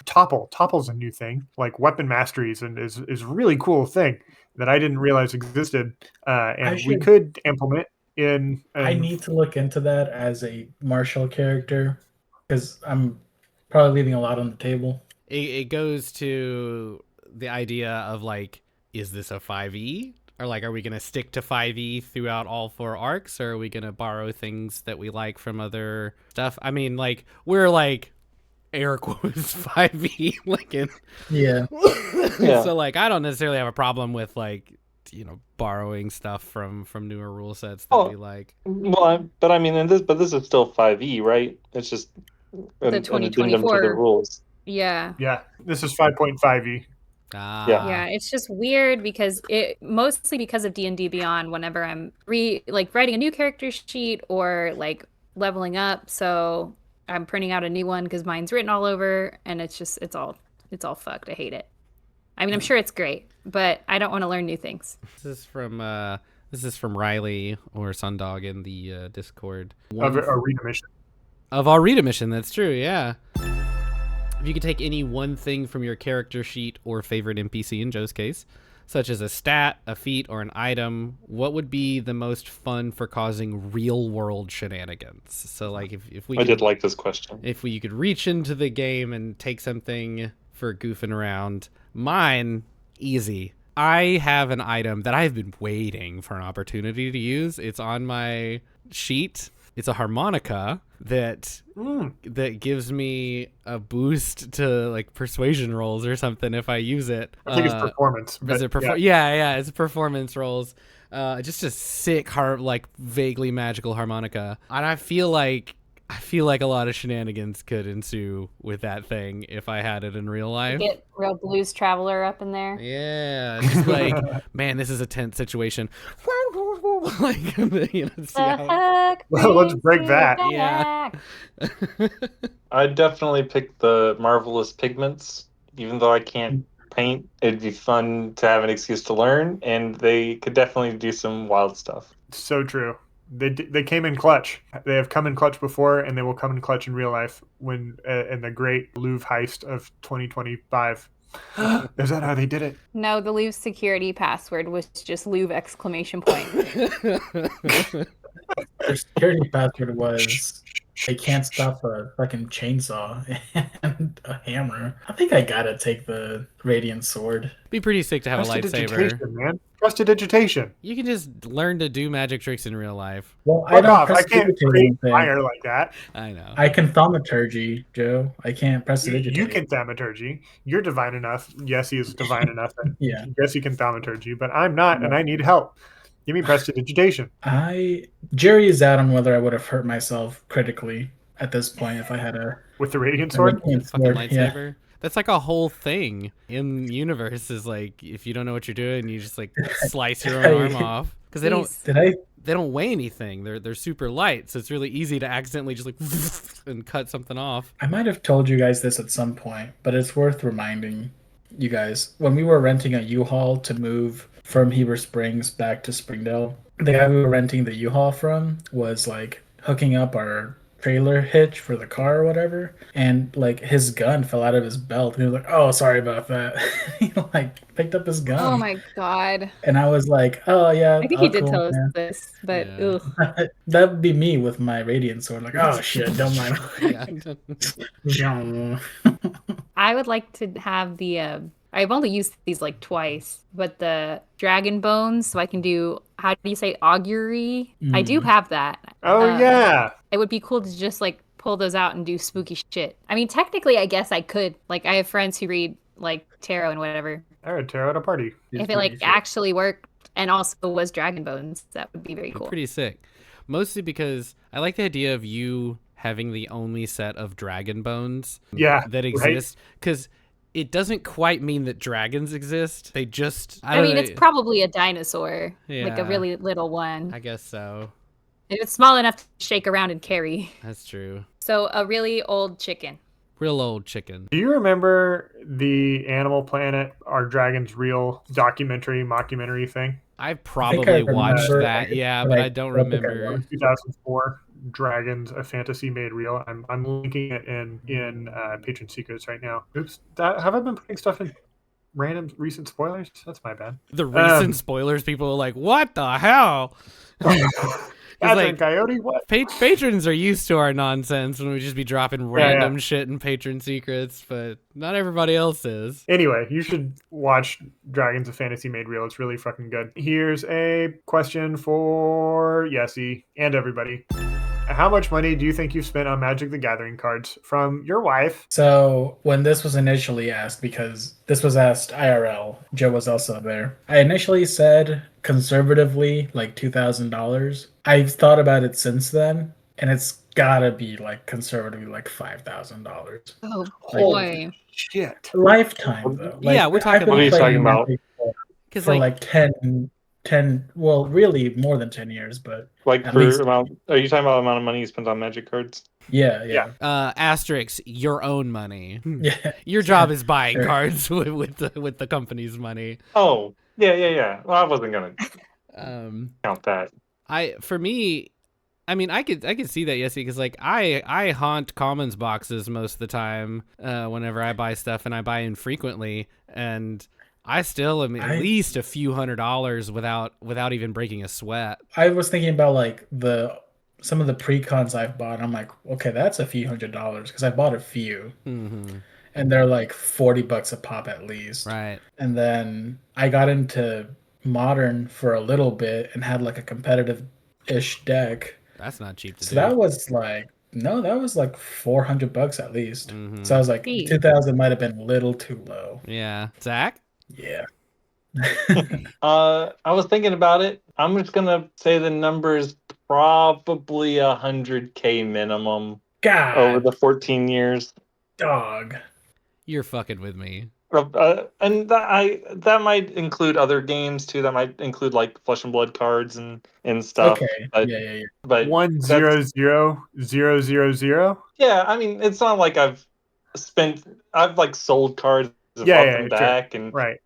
Topple's a new thing, like weapon masteries, and is a really cool thing that I didn't realize existed, and we could implement in. I need to look into that as a martial character because I'm probably leaving a lot on the table. It goes to the idea of like, is this a 5e? Or like, are we going to stick to 5e throughout all 4 arcs? Or are we going to borrow things that we like from other stuff? I mean, like, we're like air quotes 5e. Like in... Yeah. So like, I don't necessarily have a problem with like, borrowing stuff from newer rule sets that we like. Well, but I mean, this is still 5e, right? It's just the 2024 to the rules. Yeah. This is 5.5e. Yeah, it's just weird because mostly because of D&D Beyond. Whenever I'm writing a new character sheet or like leveling up, so I'm printing out a new one because mine's written all over, and it's all fucked. I hate it. I mean, I'm sure it's great, but I don't want to learn new things. This is from Riley or Sundog in the Discord. Of Arena Mission. Of Arena Mission, that's true, yeah. If you could take any one thing from your character sheet or favorite NPC in Joe's case, such as a stat, a feat, or an item, what would be the most fun for causing real-world shenanigans? So, like, if we did like this question. If you could reach into the game and take something for goofing around, mine, easy. I have an item that I've been waiting for an opportunity to use. It's on my sheet. It's a harmonica that gives me a boost to like persuasion rolls or something if I use it. I think it's performance. Yeah, it's performance rolls. Just a sick, vaguely magical harmonica. And I feel like a lot of shenanigans could ensue with that thing if I had it in real life. Get real blues traveler up in there. Yeah, just like, man, this is a tense situation. Like, Let's break that. Yeah. I'd definitely pick the Marvelous Pigments, even though I can't paint. It'd be fun to have an excuse to learn, and they could definitely do some wild stuff. So true. They came in clutch. They have come in clutch before, and they will come in clutch in real life when in the great Louvre heist of 2025. Is that how they did it? No, the Louvre security password was just Louvre ! Their security password was they can't stop a fucking chainsaw and a hammer. I think I gotta take the Radiant Sword. Be pretty sick to have a lightsaber. Prestidigitation, man. Prestidigitation. You can just learn to do magic tricks in real life. Well, Fuck off. I can't create fire like that. I know. I can thaumaturgy, Joe. I can't prestidigitate. You can thaumaturgy. You're divine enough. Yessy is divine enough. That Yeah. Yessy can thaumaturgy, but I'm not, and I need help. Give me prestidigitation. Jury is out on whether I would have hurt myself critically at this point if I had With the Radiant Sword? Radiant Fucking Sword, lightsaber. yeah. That's like a whole thing in the universe. Is like if you don't know what you're doing, you just like slice your own arm off because they don't. They don't weigh anything. They're super light, so it's really easy to accidentally just like and cut something off. I might have told you guys this at some point, but it's worth reminding you guys. When we were renting a U-Haul to move from Heber Springs back to Springdale, the guy we were renting the U-Haul from was like hooking up our trailer hitch for the car or whatever, and like his gun fell out of his belt, and he was like, "Oh, sorry about that." He like picked up his gun. Oh my god. And I was like, "Oh yeah." I think he did tell us this, but Yeah. ugh. That would be me with my Radiant Sword. Like, oh shit, don't mind. Yeah. I would like to have the I've only used these like twice, but the dragon bones, so I can do, how do you say, augury? I do have that. Oh, yeah. It would be cool to just like pull those out and do spooky shit. I mean, technically, I guess I could. Like, I have friends who read like tarot and whatever. I read tarot at a party. If it like actually worked and also was dragon bones, that would be very cool. Pretty sick. Mostly because I like the idea of you having the only set of dragon bones that exist. Because it doesn't quite mean that dragons exist. They just... I mean, it's probably a dinosaur. Yeah. Like a really little one. I guess so. It's small enough to shake around and carry. That's true. So a really old chicken. Real old chicken. Do you remember the Animal Planet, Are Dragons Real mockumentary thing? I probably watched that, but I don't think remember. 2004, Dragons, A Fantasy Made Real. I'm linking it in Patron Secrets right now. Oops, have I been putting stuff in random recent spoilers? That's my bad. The recent spoilers, people are like, what the hell? Like, Coyote, what? Patrons are used to our nonsense when we just be dropping random shit in Patron Secrets, but not everybody else is. Anyway, you should watch Dragons of Fantasy Made Real. It's really fucking good. Here's a question for Yessy and everybody. How much money do you think you've spent on Magic the Gathering cards from your wife? So when this was initially asked, because this was asked IRL, Joe was also there. I initially said conservatively like $2,000. I've thought about it since then, and it's gotta be like conservatively like $5,000. Oh boy. Shit. Lifetime though. Like, yeah, we're talking. What are you talking about? For like 10, well, really more than 10 years, but like at for least- amount. Are you talking about the amount of money you spent on Magic cards? yeah. Asterisk, your own money. Yeah. Your job is buying Sure. cards with the company's money. Oh, yeah. Well, I wasn't gonna count that. For me, I mean, I could see that, Yessy, because like I haunt commons boxes most of the time whenever I buy stuff, and I buy infrequently, and I still am at least a few $100s without even breaking a sweat. I was thinking about like some of the pre-cons I've bought. I'm like, okay, that's a few $100s because I bought a few, and they're like $40 a pop at least. Right. And then I got into Modern for a little bit and had like a competitive-ish deck. That's not cheap to do. So that was like $400 at least. Mhm. So I was like, Gee. 2,000 might have been a little too low. Yeah. Zach? Yeah. I was thinking about it. I'm just gonna say the number is probably 100K minimum God, over the 14 years. dog. You're fucking with me. And that might include other games too. That might include like Flesh and Blood cards and stuff. Okay. But, Yeah. but 100000. yeah, I mean, it's not like I've like sold cards and bought them Sure. back, and Right.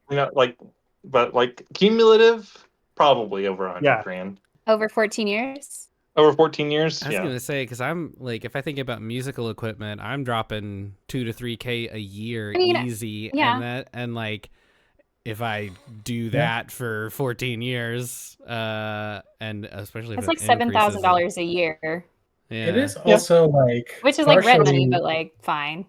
but like cumulative, probably over 100 Yeah. grand Over 14 years? over 14 years. I was Yeah, gonna say, because I'm like, if I think about musical equipment, I'm dropping 2 to 3K a year I mean, easy, yeah. and like, if I do that for 14 years, and especially if That's it like increases, $7,000 a year, yeah, It is also like which is like rent money, partially- but like fine.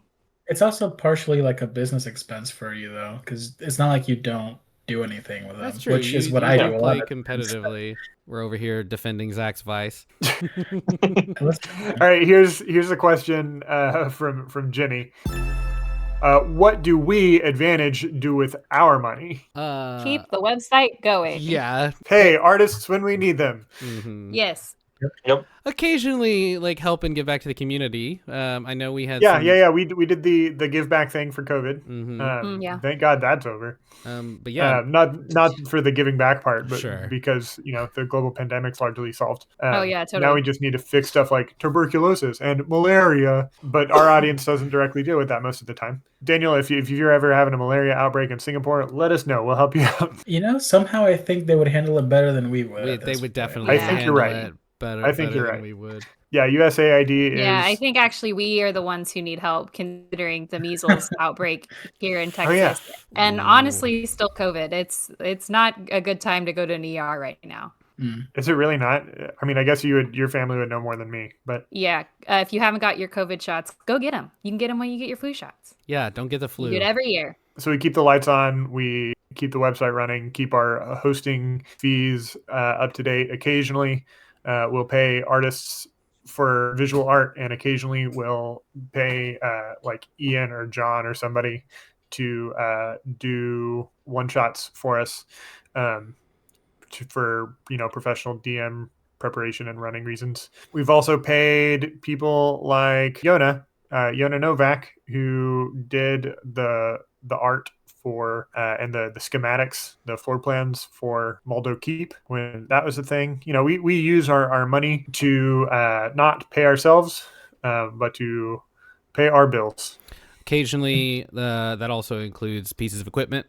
It's also partially like a business expense for you though, because it's not like you don't do anything with them. That's true. Which is what you I do do a play lot of competitively. We're over here defending Zach's vice. All right, here's a question from Jenny. What do we Advantage do with our money? Keep the website going. Yeah. Pay artists when we need them. Mhm. Yes. Yep. Occasionally, like, help and give back to the community. I know we had Yeah. We did the give back thing for COVID. Mhm. Yeah. Thank God that's over. But yeah, Not for the giving back part, but Sure. because the global pandemic's largely solved. Oh, yeah, totally. Now we just need to fix stuff like tuberculosis and malaria, but our audience doesn't directly deal with that most of the time. Daniel, if you're ever having a malaria outbreak in Singapore, let us know. We'll help you out. Somehow I think they would handle it better than we would. at they this would point. definitely I think you're handle right. it better, I think better you're than right. we would. Yeah, USAID is. Yeah, I think actually we are the ones who need help considering the measles outbreak here in Texas. yeah. And honestly, still COVID. It's not a good time to go to an ER right now. Is it really not? I mean, I guess your family would know more than me, but Yeah, if you haven't got your COVID shots, go get them. You can get them when you get your flu shots. Yeah, don't get the You flu. do it every year. so we keep the lights on, we keep the website running, keep our hosting fees up to date. Occasionally, we'll pay artists for visual art, and occasionally we'll pay like Ian or John or somebody to do one shots for us for professional DM preparation and running reasons. We've also paid people like Yona Novak, who did the art for and the schematics, the floor plans for Maldo Keep when that was a thing. We use our money to not pay ourselves, but to pay our bills. Occasionally, that also includes pieces of equipment.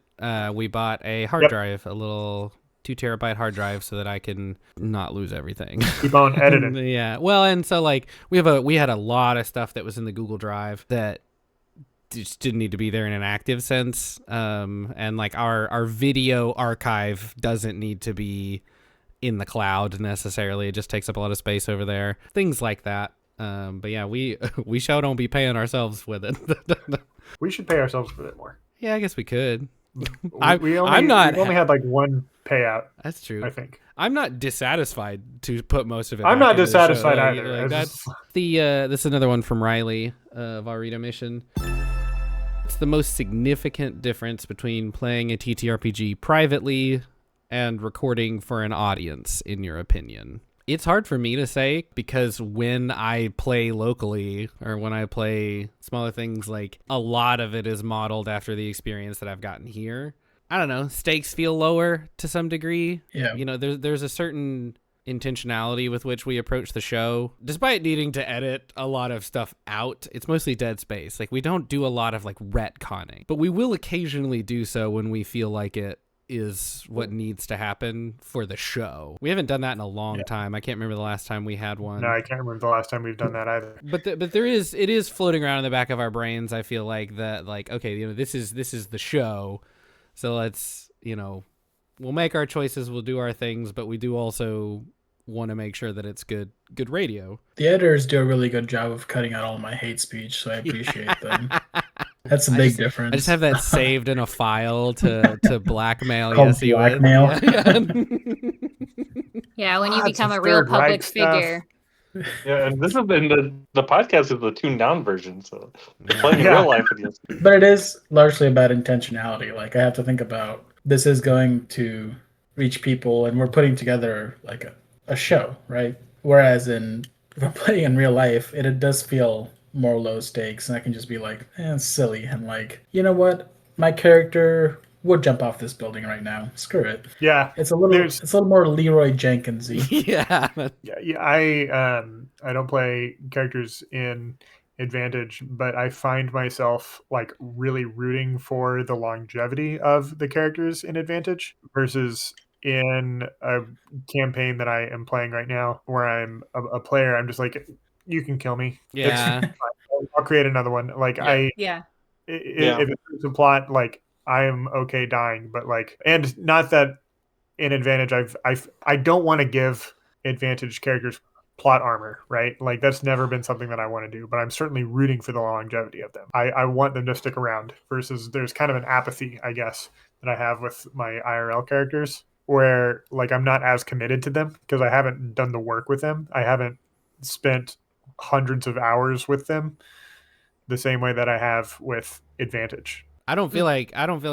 We bought a hard drive, a little 2 terabyte hard drive, so that I can not lose everything. Keep on editing. Yeah. Well, and so like we had a lot of stuff that was in the Google Drive that just didn't need to be there in an active sense. And like our video archive doesn't need to be in the cloud necessarily. It just takes up a lot of space over there. Things like that. But yeah, we sure don't be paying ourselves with it. We should pay ourselves a bit more. Yeah, I guess we could. We've only had like one payaut. That's true. I think. I'm not dissatisfied to put most of it. I'm back not into the show. dissatisfied Like, either. like, that's this is another one from Riley of Arita Mission. It's the most significant difference between playing a TTRPG privately and recording for an audience, in your opinion. It's hard for me to say because when I play locally or when I play smaller things, like a lot of it is modeled after the experience that I've gotten here. I don't know, stakes feel lower to some degree. Yeah. There's a certain intentionality with which we approach the show. Despite needing to edit a lot of stuff out, it's mostly dead space. Like we don't do a lot of like retconning, but we will occasionally do so when we feel like it is what needs to happen for the show. We haven't done that in a long time. I can't remember the last time we had one. No, I can't remember the last time we've done that either. But it is floating around in the back of our brains. I feel like that, like, okay, this is the show, so let's we'll make our choices, we'll do our things, but we do also want to make sure that it's good radio. The editors do a really good job of cutting out all my hate speech, so I appreciate them. That's a big difference. I just have that saved in a file to blackmail Called Yessy blackmail. with. Yeah, when you It's become a a real Third Reich public stuff. figure. Yeah, and this has been the podcast is the tuned down version, so playing in real life with you. But it is largely about intentionality. Like I have to think about this is going to reach people, and we're putting together like a show, right? Whereas if I'm playing in real life, it does feel more low stakes, and I can just be like, it's silly, and like, you know what, my character would jump off this building right now. Screw it. Yeah, It's a little more Leroy Jenkinsy. Yeah. yeah. I don't play characters in Advantage, but I find myself like really rooting for the longevity of the characters in Advantage versus in a campaign that I am playing right now where I'm a player. I'm just like, you can kill me. Yeah. I'll create another one. Like Yeah. if it's a plot, like I am okay dying, but like, and not that in Advantage, I don't want to give Advantage characters plot armor, right? Like that's never been something that I want to do, but I'm certainly rooting for the longevity of them. I want them to stick around versus there's kind of an apathy, I guess, that I have with my IRL characters where like I'm not as committed to them because I haven't done the work with them. I haven't spent hundreds of hours with them the same way that I have with Advantage. I don't feel like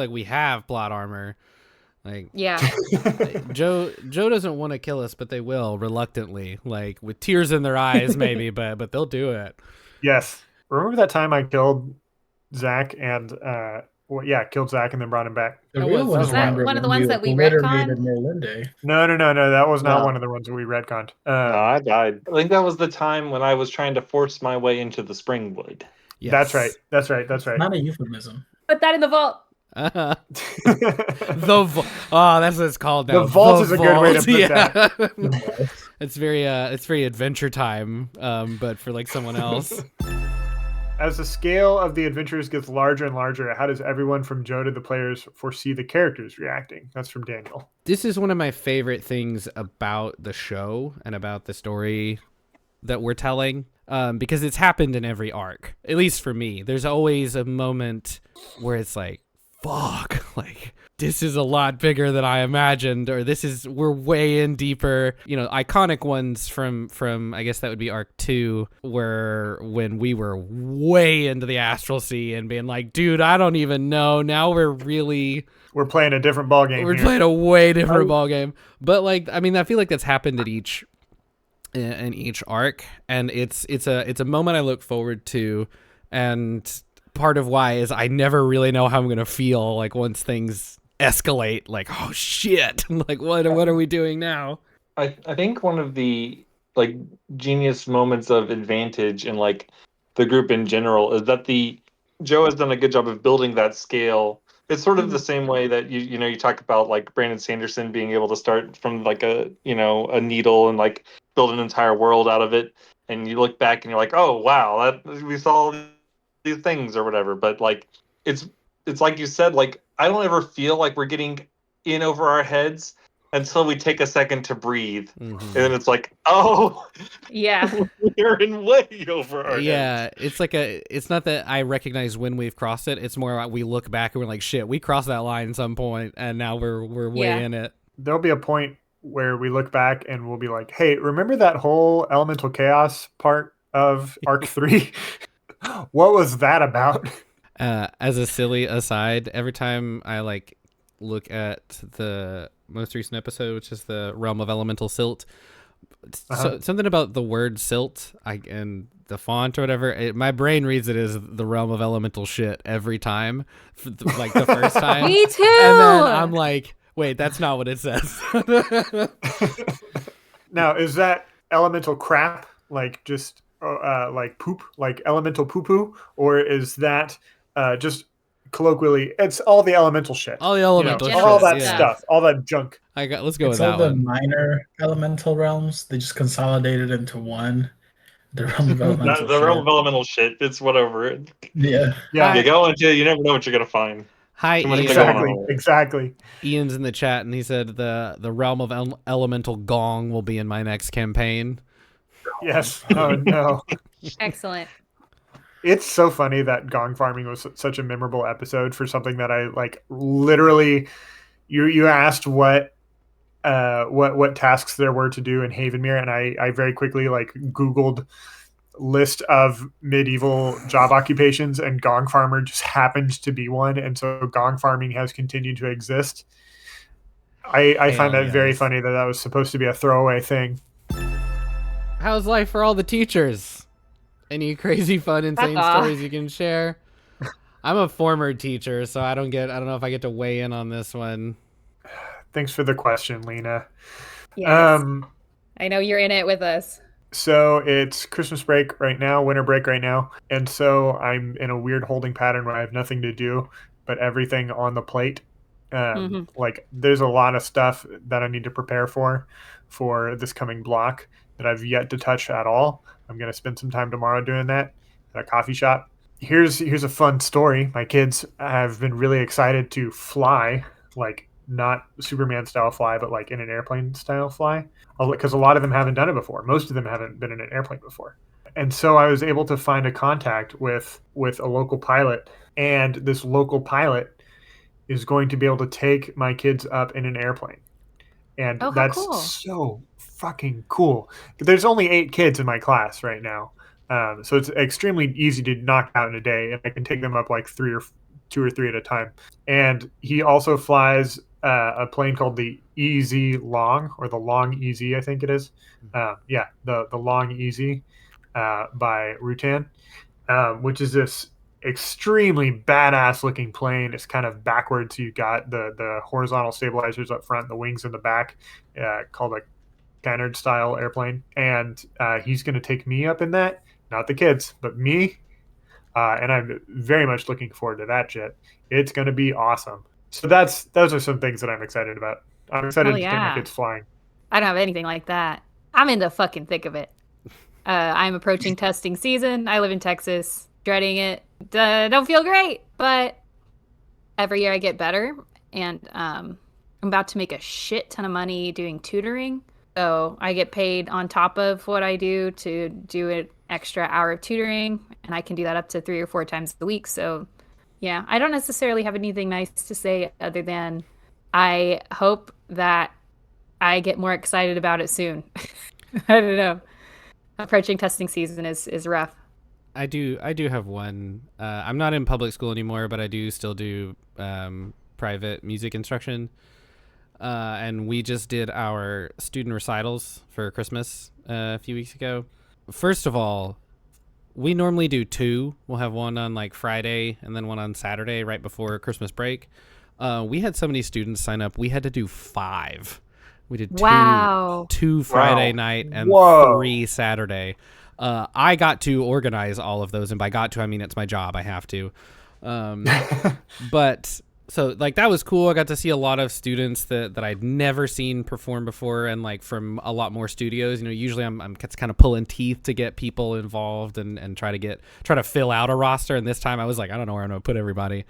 we have plot armor. Like Yeah. Joe doesn't want to kill us, but they will reluctantly, like with tears in their eyes, maybe, but they'll do it. Yes. Remember that time I killed Zach and killed Zach and then brought him back. The That real was- one was is that when one of the ones you that we obliterated retconned? Merlinde. No, that was not No. one of the ones that we retconned. No, I died. I think that was the time when I was trying to force my way into the Springwood. Yes. That's right. Not a euphemism. Put that in the vault. The The that's what it's called now. vault is a good way to put that. It's very Adventure Time, but for like someone else. As the scale of the adventures gets larger and larger, how does everyone from Joe to the players foresee the characters reacting? That's from Daniel. This is one of my favorite things about the show and about the story that we're telling, because it's happened in every arc, at least for me. There's always a moment where it's like, fuck, like this is a lot bigger than I imagined, or we're way in deeper, iconic ones from I guess that would be arc 2, where when we were way into the astral sea and being like, dude, I don't even know, now we're playing a different ball game. we're playing a way different ball game. But like, I mean, I feel like that's happened in each arc, and it's a moment I look forward to, and part of why is I never really know how I'm gonna feel like once things escalate, like, oh shit, like what are we doing now? I think one of the like genius moments of Advantage and like the group in general is that Joe has done a good job of building that scale. It's sort of the same way that you talk about like Brandon Sanderson being able to start from like a needle and like build an entire world out of it, and you look back and you're like, oh wow, that we saw these things or whatever. But like it's like you said, like I don't ever feel like we're getting in over our heads until we take a second to breathe, and then it's like, oh Yeah. we're in way over our heads. Yeah, it's not that I recognize when we've crossed it, it's more like we look back and we're like, shit, we crossed that line at some point and now we're way Yeah. in it. There'll be a point where we look back and we'll be like, hey, remember that whole elemental chaos part of arc 3? What was that about? As a silly aside, every time I like look at the most recent episode, which is the Realm of Elemental Silt, so, something about the word silt and the font or whatever, my brain reads it as the Realm of Elemental shit every time, like the first time. Me too. And then I'm like, wait, that's not what it says. Now, is that elemental crap, like just like poop, like elemental poo-poo, or is that just colloquially, it's all the elemental shit? All the elemental shit. all that yeah. stuff, all that junk. Let's go It's with all that the one. minor elemental realms. They just consolidated into one. The realm of Not elemental. the realm shit. of elemental shit. It's whatever. Yeah. Yeah, You go into, you never know what you're gonna find. Hi, Too much Ian. to go on. exactly. Ian's in the chat, and he said the Realm of Elemental Gong will be in my next campaign. Yes. Oh no. Excellent. It's so funny that gong farming was such a memorable episode for something that I like literally. You asked what tasks there were to do in Havenmere, and I very quickly like Googled list of medieval job occupations, and gong farmer just happened to be one, and so gong farming has continued to exist. I find Hell that very yes. funny that was supposed to be a throwaway thing. How's life for all the teachers? Any crazy, fun, insane all. stories you can share? I'm a former teacher, so I don't know if I get to weigh in on this one. Thanks for the question, Lena. Yes. I know you're in it with us. So it's Christmas break right now, winter break right now. And so I'm in a weird holding pattern where I have nothing to do but everything on the plate. Like there's a lot of stuff that I need to prepare for this coming block that I've yet to touch at all. I'm going to spend some time tomorrow doing that at a coffee shop. Here's a fun story. My kids have been really excited to fly, like not Superman style fly, but like in an airplane style fly, because a lot of them haven't done it before. Most of them haven't been in an airplane before. And so I was able to find a contact with a local pilot, and this local pilot is going to be able to take my kids up in an airplane. And Oh, how that's cool. so fucking cool. There's only 8 kids in my class right now. So it's extremely easy to knock out in a day, and I can take them up like 2 or 3 at a time. And he also flies a plane called the EZ Long, or the Long EZ, I think it is. The Long EZ by Rutan, which is this extremely badass looking plane. It's kind of backwards. You got the horizontal stabilizers up front, the wings in the back, called a Gaeldrim style airplane. And he's going to take me up in that, not the kids, but me. And I'm very much looking forward to that jet. It's going to be awesome. So those are some things that I'm excited about. I'm excited to take my kids flying. I don't have anything like that. I'm in the fucking thick of it. I'm approaching testing season. I live in Texas. Dreading it. Don't feel great, but every year I get better. And I'm about to make a shit ton of money doing tutoring. So I get paid on top of what I do to do an extra hour of tutoring. And I can do that up to 3 or 4 times a week. So yeah, I don't necessarily have anything nice to say other than I hope that I get more excited about it soon. I don't know. Approaching testing season is rough. I do have one. I'm not in public school anymore, but I do still do private music instruction. And we just did our student recitals for Christmas a few weeks ago. First of all, we normally do 2. We'll have one on like Friday and then one on Saturday right before Christmas break. We had so many students sign up. We had to do 5. We did 2 Friday night and 3 Saturday. I got to organize all of those, and by got to, I mean it's my job. I have to. But so like that was cool. I got to see a lot of students that I'd never seen perform before, and like from a lot more studios. You know, usually I'm kind of pulling teeth to get people involved and try to fill out a roster. And this time I was like, I don't know where I'm gonna put everybody.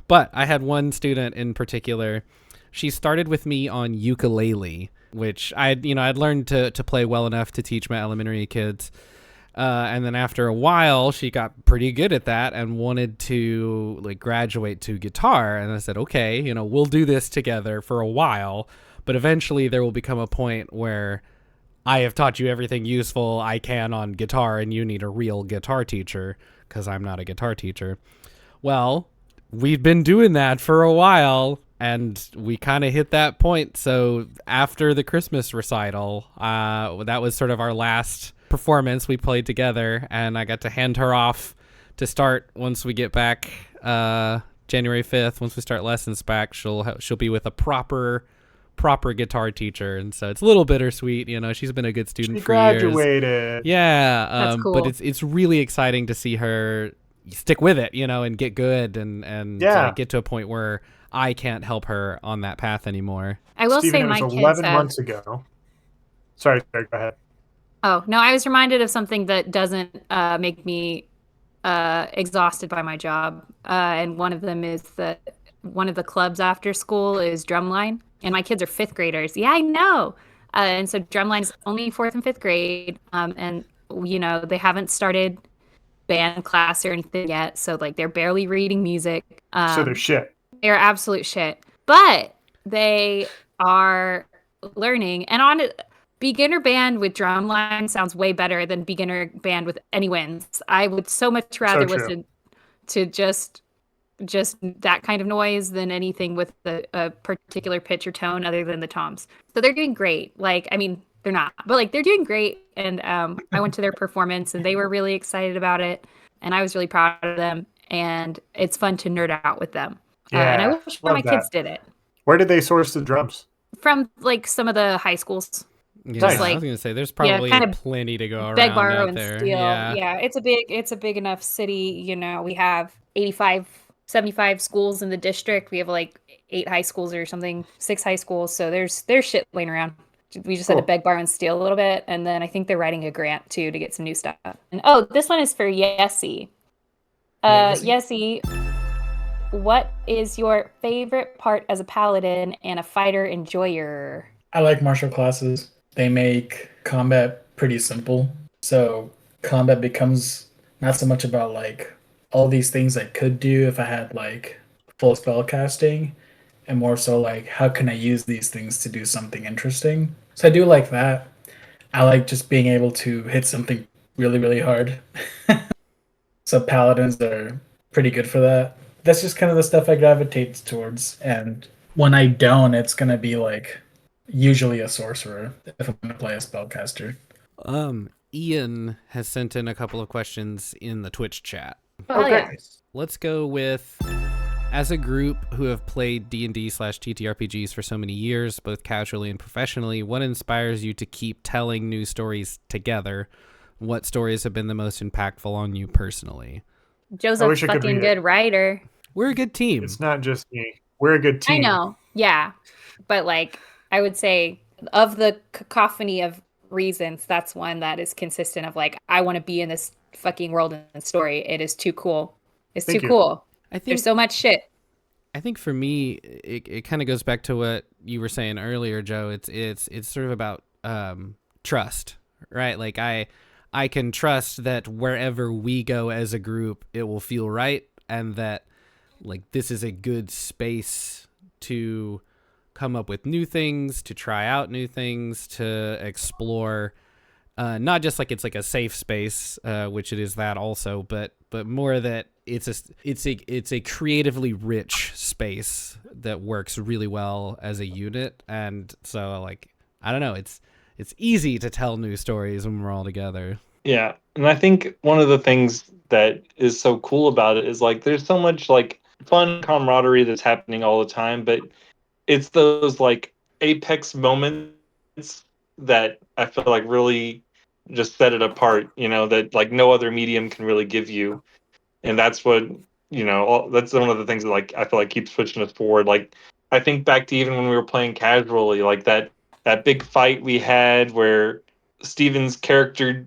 But I had one student in particular. She started with me on ukulele, which I'd learned to play well enough to teach my elementary kids. And then after a while, she got pretty good at that and wanted to like graduate to guitar. And I said, okay, we'll do this together for a while, but eventually there will become a point where I have taught you everything useful I can on guitar and you need a real guitar teacher because I'm not a guitar teacher. Well, we've been doing that for a while and we kind of hit that point. So after the Christmas recital, that was sort of our last performance we played together, and I got to hand her off to start once we get back January 5th. Once we start lessons back, she'll be with a proper guitar teacher, and so it's a little bittersweet. She's been a good student for years. She graduated. Yeah, that's cool. But it's really exciting to see her stick with it, and get good and get to a point where I can't help her on that path anymore. I will Steven, say my it was kids 11 have... months ago. Sorry, go ahead. Oh, no, I was reminded of something that doesn't make me exhausted by my job. And one of them is that one of the clubs after school is drumline. And my kids are 5th graders. Yeah, I know. And so drumline is only 4th and 5th grade. And, they haven't started band class or anything yet. So, like, they're barely reading music. So they're shit. They're absolute shit. But they are learning. And on beginner band with drumline sounds way better than beginner band with any winds. I would so much rather listen to just just that kind of noise than anything with a particular pitch or tone other than the toms. So they're doing great. Like, I mean, they're not, but like they're doing great. And I went to their performance and they were really excited about it. And I was really proud of them. And it's fun to nerd out with them. And I wish more of my kids did it. Where did they source the drums? From like some of the high schools. Yeah, Just I like, was gonna say there's probably kind of plenty to go around beg, borrow, out and there. steal. Yeah, it's a big enough city. You know, we have 85, 75 schools in the district. We have like 8 high schools or something, 6 high schools. So there's shit laying around. We just had to beg, borrow, and steal a little bit, and then I think they're writing a grant too to get some new stuff. And this one is for Yessy. Yessy, what is your favorite part as a paladin and a fighter enjoyer? I like martial classes. They make combat pretty simple. So combat becomes not so much about like all these things I could do if I had like full spell casting, and more so like how can I use these things to do something interesting. So I do like that. I like just being able to hit something really, really hard. So paladins are pretty good for that. That's just kind of the stuff I gravitate towards. And when I don't, it's going to be like usually a sorcerer if I'm going to play a spellcaster. Ian has sent in a couple of questions in the Twitch chat. Oh, yeah. Let's go with, as a group who have played D&D/TTRPGs for so many years, both casually and professionally, what inspires you to keep telling new stories together? What stories have been the most impactful on you personally? Joe's a fucking good writer. We're a good team. It's not just me. We're a good team. I know. Yeah. But like, I would say of the cacophony of reasons, that's one that is consistent of like, I want to be in this fucking world and story. It is too cool. It's too cool. I think there's so much shit. I think for me, it kind of goes back to what you were saying earlier, Joe. It's sort of about trust, right? Like I can trust that wherever we go as a group, it will feel right, and that like this is a good space to come up with new things, to try out new things, to explore. Not just like it's like a safe space, which it is that also, but more that it's a creatively rich space that works really well as a unit. And so like I don't know, it's easy to tell new stories when we're all together. Yeah, and I think one of the things that is so cool about it is like there's so much like fun camaraderie that's happening all the time, but it's those like apex moments that I feel like really just set it apart, you know, that like no other medium can really give you. And that's what, you know, that's one of the things that like I feel like keeps pushing us forward. Like I think back to even when we were playing casually, like that big fight we had where Steven's character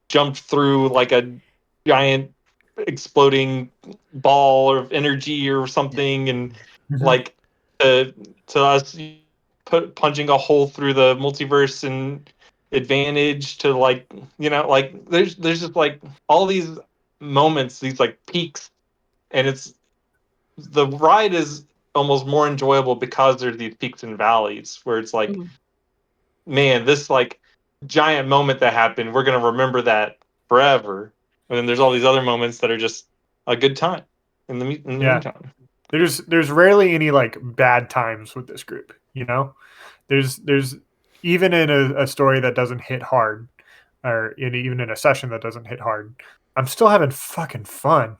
jumped through like a giant exploding ball of energy or something, and like to us punching a hole through the multiverse and advantage to like, you know, like there's just like all these moments, these like peaks, and it's the ride is almost more enjoyable because there's these peaks and valleys where it's like, man, this like giant moment that happened, we're gonna remember that forever. And then there's all these other moments that are just a good time in the meantime. There's rarely any like bad times with this group, you know. There's even in a story that doesn't hit hard, or even in a session that doesn't hit hard, I'm still having fucking fun,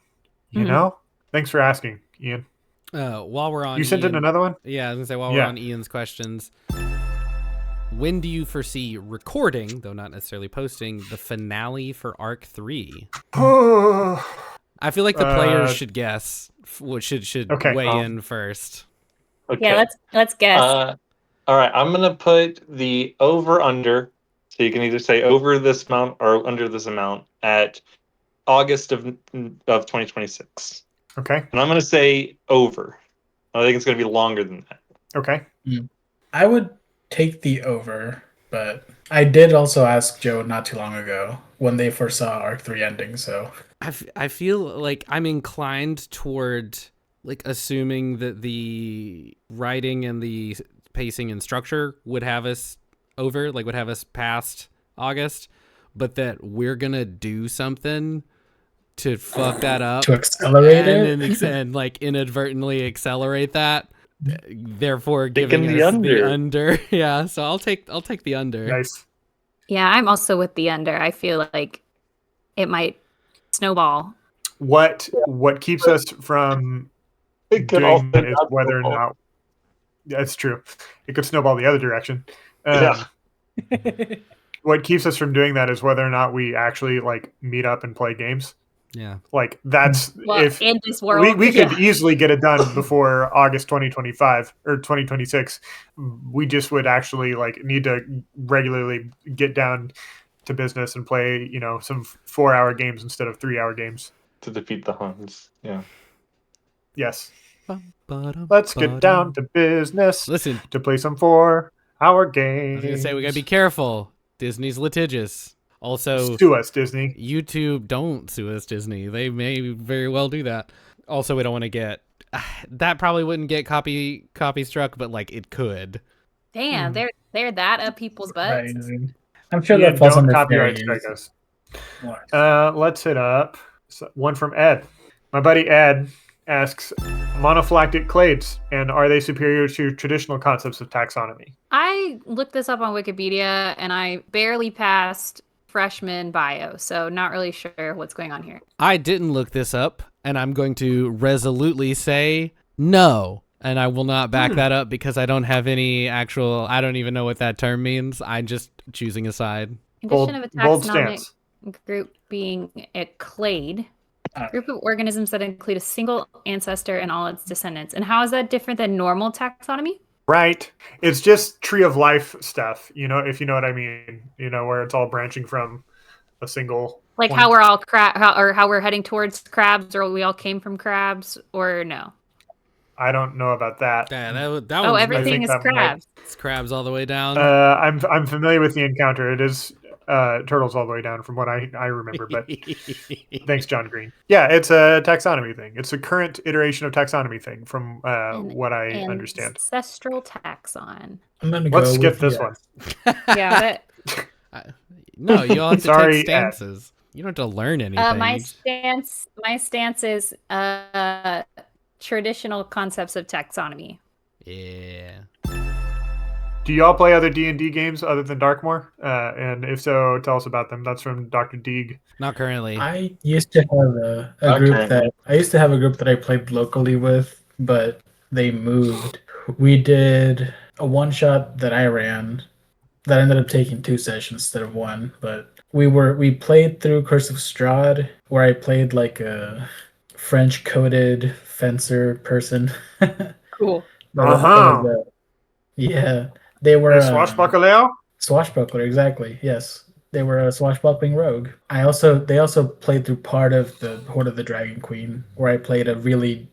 you know. Thanks for asking, Ian. While we're on, you sent in another one. Yeah, I was gonna say while we're on Ian's questions. When do you foresee recording, though not necessarily posting, the finale for Arc 3? I feel like the players should guess. Should weigh in first. Okay. Yeah, let's guess. All right, I'm gonna put the over under. So you can either say over this amount or under this amount at August of 2026. Okay. And I'm gonna say over. I think it's gonna be longer than that. Okay. I would take the over, but I did also ask Joe not too long ago when they foresaw Arc 3 ending, so I feel like I'm inclined toward like assuming that the writing and the pacing and structure would have us over, like would have us past August, but that we're gonna do something to fuck that up To accelerate it? and like inadvertently accelerate that, therefore Taking giving the us under. the under. Yeah, so I'll take the under. Nice. Yeah, I'm also with the under. I feel like it might snowball. What keeps us from It could doing also that is not whether or snowball. not that's true. It could snowball the other direction. Yeah. What keeps us from doing that is whether or not we actually like meet up and play games. Yeah. Like that's Well, if in this world, we could yeah. easily get it done before August 2025 or 2026. We just would actually like need to regularly get down to business and play, some 4-hour games instead of 3-hour games. To defeat the Huns. Yeah. Yes. Let's get down to business. Listen, To play some 4-hour I games. was gonna say we gotta be careful. Disney's litigious. Also, Sue us, Disney. YouTube, don't sue us, Disney. They may very well do that. Also, we don't want to get that. Probably wouldn't get copy struck, but like it could. Damn, they're that up people's butts. Right. I'm sure Yeah, that falls don't under copyright fair strike use. us. Let's hit up one from Ed. My buddy Ed asks, monophylactic clades, and are they superior to traditional concepts of taxonomy? I looked this up on Wikipedia and I barely passed freshman bio, so not really sure what's going on here. I didn't look this up, and I'm going to resolutely say no. And I will not back that up because I don't have any actual. I don't even know what that term means. I'm just choosing a side. Condition of a Bold taxonomic stance. group being a clade, group of organisms that include a single ancestor and all its descendants. And how is that different than normal taxonomy? Right. It's just tree of life stuff, if you know what I mean, where it's all branching from a single Like point. how we're all how we're heading towards crabs, or we all came from crabs, or no? I don't know about that. Yeah, that Oh, one's everything is that might- crabs. It's crabs all the way down. I'm familiar with the encounter. It is turtles all the way down from what I remember, but thanks, John Green. Yeah, it's a taxonomy thing. It's a current iteration of taxonomy thing from what I understand. Ancestral taxon. I'm gonna Let's go skip with this yes. one. Yeah, No, you all have to Sorry, take stances. You don't have to learn anything. my stance is traditional concepts of taxonomy. Yeah. Do y'all play other D&D games other than Darkmore? And if so, tell us about them. That's from Dr. Deeg. Not currently. I used to have a group that I played locally with, but they moved. We did a one shot that I ran that ended up taking 2 sessions instead of 1, but we played through Curse of Strahd, where I played like a French coded fencer person. Cool. Yeah. They were Swashbuckler? Swashbuckler, exactly. Yes, they were a swashbuckling rogue. They also played through part of the Horde of the Dragon Queen, where I played a really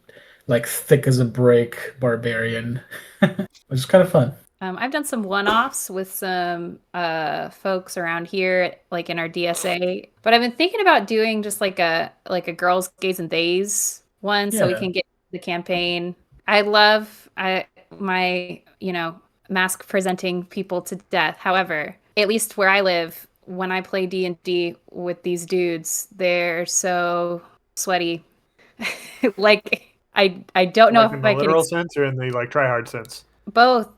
like thick as a brick barbarian, which was kind of fun. I've done some one-offs with some folks around here, like in our DSA. But I've been thinking about doing just like a girls' gays and theys one, so we Yeah. can get the campaign. I love my mask presenting people to death. However, at least where I live, when I play D&D with these dudes, they're so sweaty. Like I don't know Like if in the I can literal sense or in the like try hard sense? both.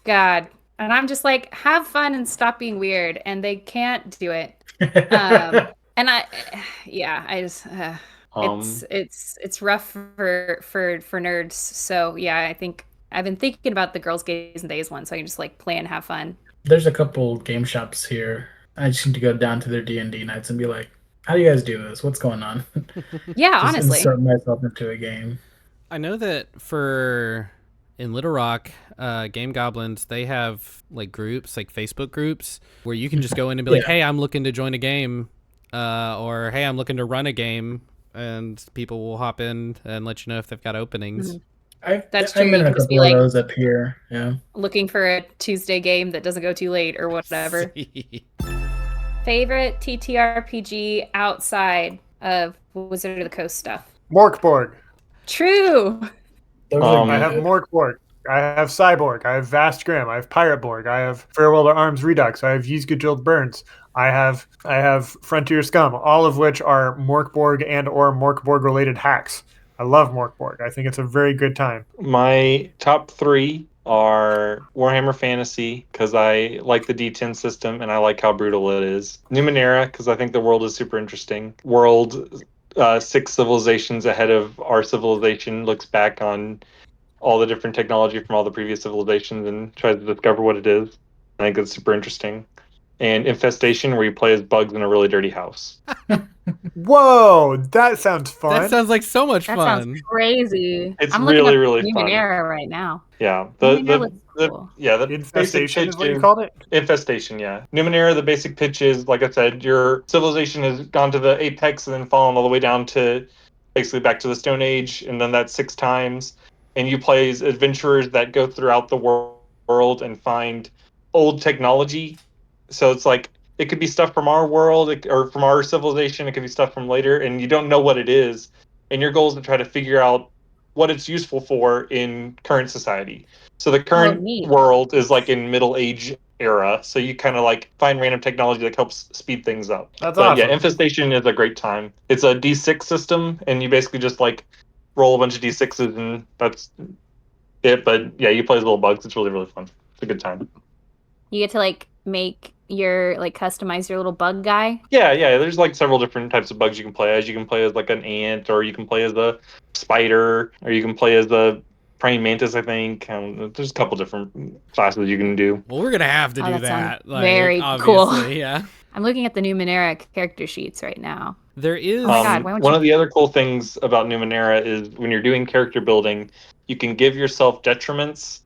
God. And I'm just like, have fun and stop being weird. And they can't do it. And I just, it's rough for nerds. So yeah, I think I've been thinking about the girls' gays and days one, so I can just like play and have fun. There's a couple game shops here. I just need to go down to their D&D nights and be like, how do you guys do this? What's going on? Yeah, Just honestly. insert myself into a game. I know that in Little Rock, Game Goblins, they have like groups, like Facebook groups, where you can just go in and be like, hey, I'm looking to join a game, or hey, I'm looking to run a game, and people will hop in and let you know if they've got openings. Mm-hmm. That's true. I've been You in a can just be couple of like- those up here. Yeah. Looking for a Tuesday game that doesn't go too late or whatever. Favorite TTRPG outside of Wizard of the Coast stuff? Morkborg. True. Those are I have good. Morkborg. I have Cyborg. I have Vast Grim. I have Pirate Borg. I have Farewell to Arms Redux. I have Ysgejuld Burns. I have Frontier Scum, all of which are Morkborg and or Morkborg related hacks. I love Morkborg. I think it's a very good time. My top 3 are Warhammer Fantasy, because I like the D10 system and I like how brutal it is. Numenera, because I think the world is super interesting. World 6 civilizations ahead of our civilization looks back on all the different technology from all the previous civilizations and tries to discover what it is. I think it's super interesting. And Infestation, where you play as bugs in a really dirty house. Whoa, that sounds fun. That sounds like so much That fun. sounds crazy. It's I'm really, looking up really fun. Numenera right now. Yeah, Numenera looks cool. the Infestation basic is what you pitch called it? Infestation, yeah. Numenera, the basic pitch is, like I said, your civilization has gone to the apex and then fallen all the way down to basically back to the Stone Age, and then that's 6 times. And you play as adventurers that go throughout the world and find old technology. So it's like, it could be stuff from our world or from our civilization. It could be stuff from later, and you don't know what it is. And your goal is to try to figure out what it's useful for in current society. So the current neat. world is like in Middle Age era. So you kind of like find random technology that helps speed things up. That's But awesome. yeah, Infestation is a great time. It's a D6 system, and you basically just like roll a bunch of D6s, and that's it. But yeah, you play as little bugs. It's really, really fun. It's a good time. You get to like make your like customize your little bug guy. Yeah. There's like several different types of bugs you can play as. You can play as like an ant, or you can play as a spider, or you can play as the praying mantis, I think. There's a couple different classes you can do. Well, we're gonna have to Oh, do that sounds that. Like, very obviously, cool. Yeah. I'm looking at the Numenera character sheets right now. There is. Oh my God, why won't One you- of the other cool things about Numenera is when you're doing character building, you can give yourself detriments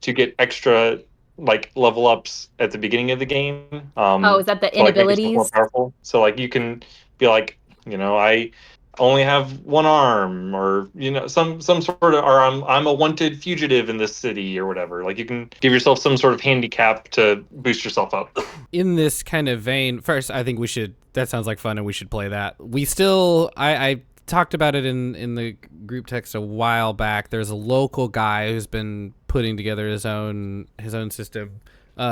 to get extra like level ups at the beginning of the game. Oh, is that the to, like, make yourself more inabilities? powerful. So like you can be like, I only have one arm, or some sort of, or I'm a wanted fugitive in this city or whatever. Like you can give yourself some sort of handicap to boost yourself up. In this kind of vein, first, I think we should. That sounds like fun, and we should play that. I talked about it in the group text a while back. There's a local guy who's been putting together his own system.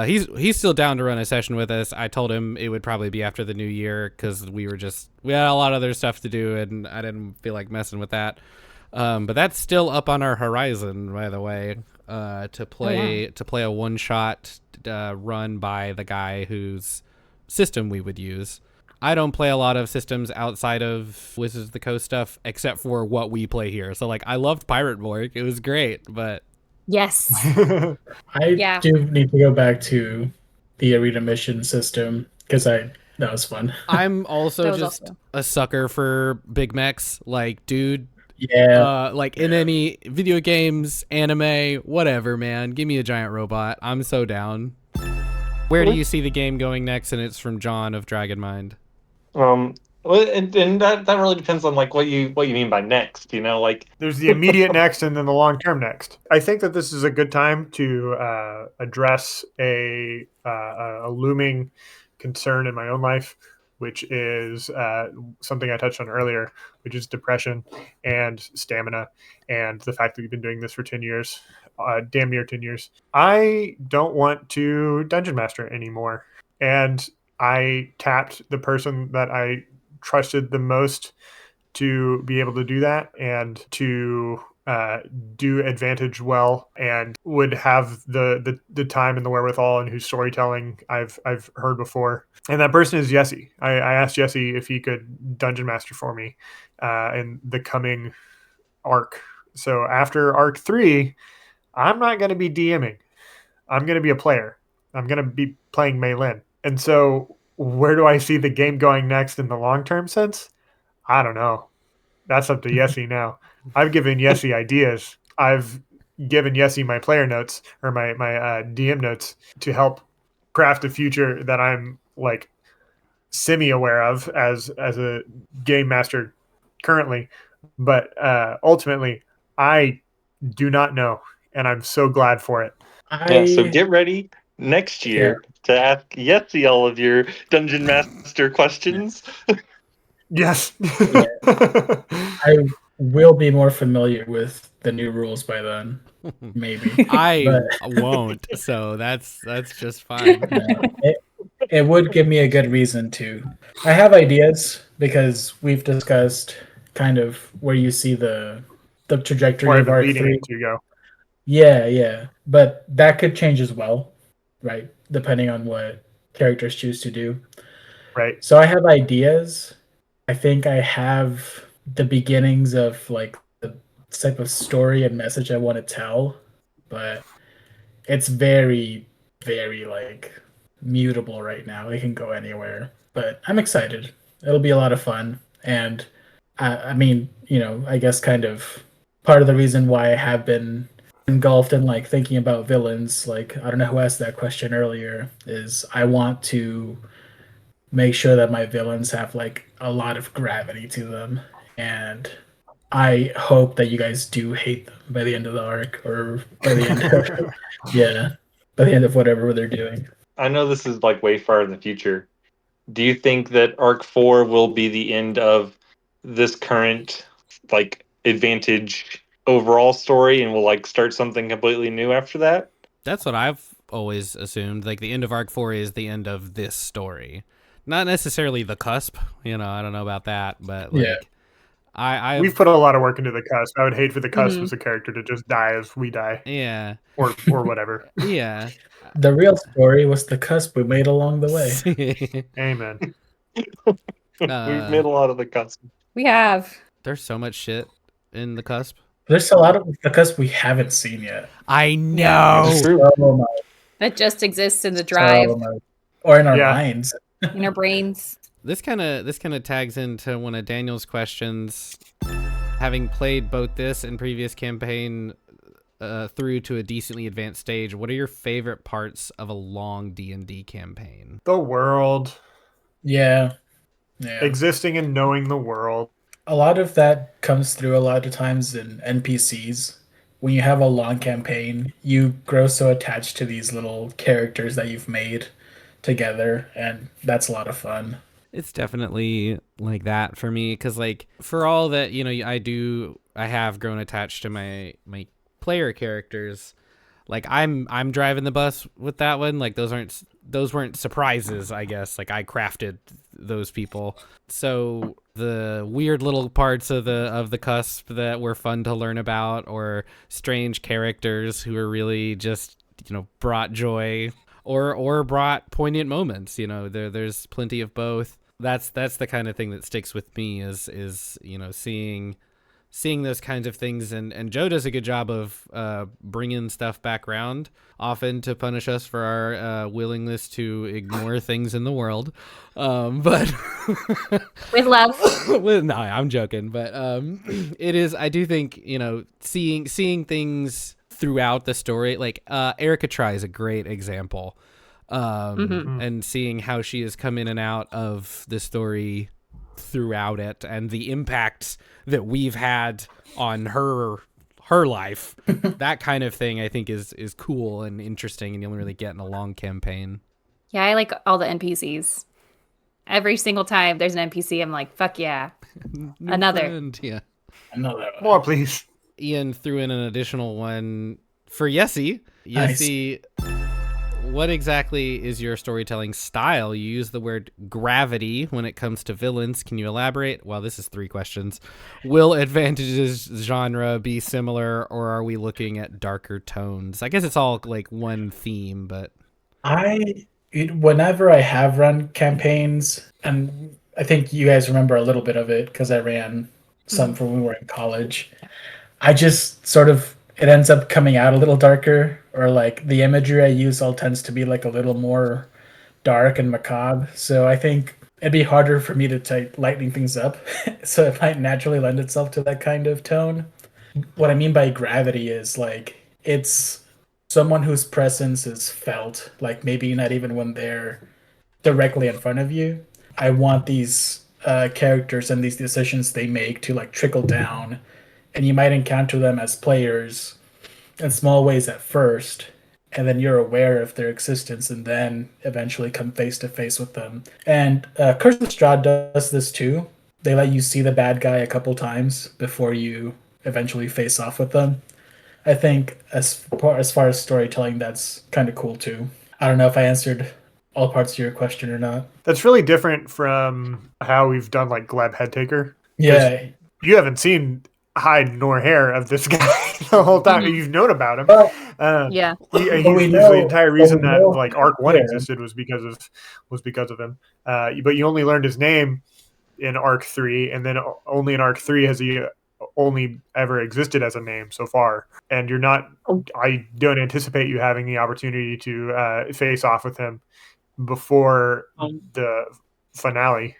He's still down to run a session with us. I told him it would probably be after the new year because we had a lot of other stuff to do, and I didn't feel like messing with that. But that's still up on our horizon, by the way. To play a one shot run by the guy whose system we would use. I don't play a lot of systems outside of Wizards of the Coast stuff, except for what we play here. So like, I loved Pirate Borg; it was great, but. Yes. I do need to go back to the arena mission system because that was fun. I'm also just a sucker for big mechs. Like, dude, yeah. Like in any video games, anime, whatever, man. Give me a giant robot. I'm so down. Where do you see the game going next? And it's from John of Dragonmind. Well, and that really depends on like what you mean by next. Like there's the immediate next and then the long term next. I think that this is a good time to address a looming concern in my own life, which is something I touched on earlier, which is depression and stamina, and the fact that we've been doing this for 10 years, damn near 10 years. I don't want to Dungeon Master anymore, and I tapped the person that I trusted the most to be able to do that and to do Advantage well, and would have the time and the wherewithal, and whose storytelling I've heard before. And that person is Yessy. I asked Yessy if he could Dungeon Master for me in the coming arc. So after arc 3, I'm not going to be DMing. I'm going to be a player. I'm going to be playing Meilin. And so where do I see the game going next in the long-term sense? I don't know. That's up to Yessy now. I've given Yessy ideas. I've given Yessy my player notes, or my DM notes, to help craft a future that I'm like semi-aware of as a game master currently. But ultimately, I do not know, and I'm so glad for it. So get ready next year to ask Yessy all of your Dungeon Master questions. Yes. I will be more familiar with the new rules by then. Maybe. I won't, so that's just fine. it would give me a good reason to. I have ideas because we've discussed kind of where you see the trajectory Where of the Arc leading 3. it to go. Yeah. But that could change as well, right? Depending on what characters choose to do. Right. So I have ideas. I think I have the beginnings of like the type of story and message I want to tell, but it's very, very like mutable right now. It can go anywhere, but I'm excited. It'll be a lot of fun. And I mean, I guess kind of part of the reason why I have been engulfed in like thinking about villains, like I don't know who asked that question earlier, is I want to make sure that my villains have like a lot of gravity to them. And I hope that you guys do hate them by the end of the arc or by the end of by the end of whatever they're doing. I know this is like way far in the future. Do you think that Arc 4 will be the end of this current like advantage overall story and will like start something completely new after that? That's what I've always assumed. Like the end of Arc 4 is the end of this story. Not necessarily the cusp, I don't know about that, but like Yeah. We've put a lot of work into the cusp. I would hate for the cusp as a character to just die as we die. Yeah. Or whatever. Yeah. The real story was the cusp we made along the way. Amen. We've made a lot of the cusp. We have. There's so much shit in the cusp. There's a lot of the cusp we haven't seen yet. I know. So much. That just exists in the drive, So much. Or in our minds. in our brains. This kind of tags into one of Daniel's questions. Having played both this and previous campaign through to a decently advanced stage, what are your favorite parts of a long D&D campaign? The world. Yeah. Existing and knowing the world. A lot of that comes through a lot of times in NPCs. When you have a long campaign, you grow so attached to these little characters that you've made together, and that's a lot of fun. It's definitely like that for me, because like for all that I have grown attached to my player characters. Like I'm driving the bus with that one. Like those weren't surprises, I guess. Like I crafted those people. So the weird little parts of the cusp that were fun to learn about, or strange characters who are really just brought joy or brought poignant moments. There's plenty of both. That's the kind of thing that sticks with me is seeing those kinds of things, and Joe does a good job of bringing stuff back around, often to punish us for our willingness to ignore things in the world. But with love. No, I'm joking. But it is. I do think seeing things throughout the story, like Erica Try is a great example, and seeing how she has come in and out of the story throughout it, and the impacts that we've had on her life. That kind of thing I think is cool and interesting, and you'll really get in a long campaign. Yeah, I like all the NPCs. Every single time there's an NPC, I'm like, fuck yeah. Another. Friend. Yeah. Another one. More, please. Ian threw in an additional one for Yessy. Nice. Yessy, what exactly is your storytelling style? You use the word gravity when it comes to villains. Can you elaborate? Well, this is 3 questions. Will advantages genre be similar, or are we looking at darker tones? I guess it's all like one theme, but whenever I have run campaigns, and I think you guys remember a little bit of it because I ran some from when we were in college, I just sort of, it ends up coming out a little darker, or like the imagery I use all tends to be like a little more dark and macabre. So I think it'd be harder for me to lighten things up. So it might naturally lend itself to that kind of tone. What I mean by gravity is like it's someone whose presence is felt, like maybe not even when they're directly in front of you. I want these characters and these decisions they make to like trickle down, and you might encounter them as players in small ways at first, and then you're aware of their existence, and then eventually come face to face with them. And Curse of Strahd does this too. They let you see the bad guy a couple times before you eventually face off with them. I think as far as storytelling, that's kind of cool too. I don't know if I answered all parts of your question or not. That's really different from how we've done like Gleb Headtaker. Yeah. You haven't seen hide nor hair of this guy the whole time. Mhm. You've known about him. Yeah. The entire reason that like Arc 1 yeah. existed was because of him. But you only learned his name in Arc 3, and then only in Arc 3 has he only ever existed as a name so far. And you're not. I don't anticipate you having the opportunity to face off with him before the finale.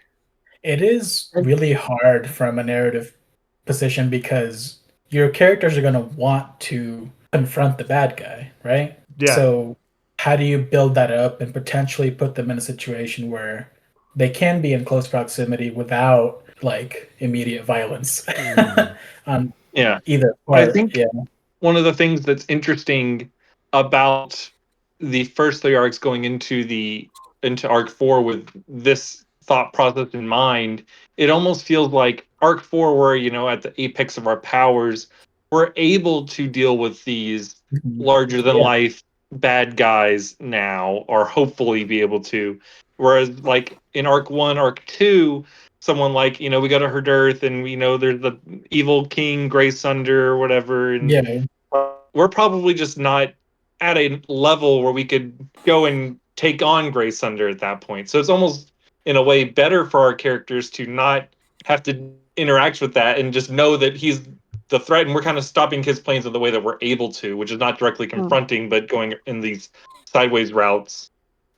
It is really hard from a narrative position because your characters are going to want to confront the bad guy, right? Yeah. So how do you build that up and potentially put them in a situation where they can be in close proximity without like immediate violence on either part? I think one of the things that's interesting about the first 3 arcs going into Arc 4 with this thought process in mind, it almost feels like Arc 4, where, you know, at the apex of our powers, we're able to deal with these larger than life bad guys now, or hopefully be able to. Whereas, like, in Arc 1, Arc 2, someone like, you know, we go to Herdirth, and we know there's the evil king, Grey Sunder, or whatever, and we're probably just not at a level where we could go and take on Grey Sunder at that point. So it's almost, in a way, better for our characters to not have to interact with that and just know that he's the threat, and we're kind of stopping his plans in the way that we're able to, which is not directly confronting, but going in these sideways routes.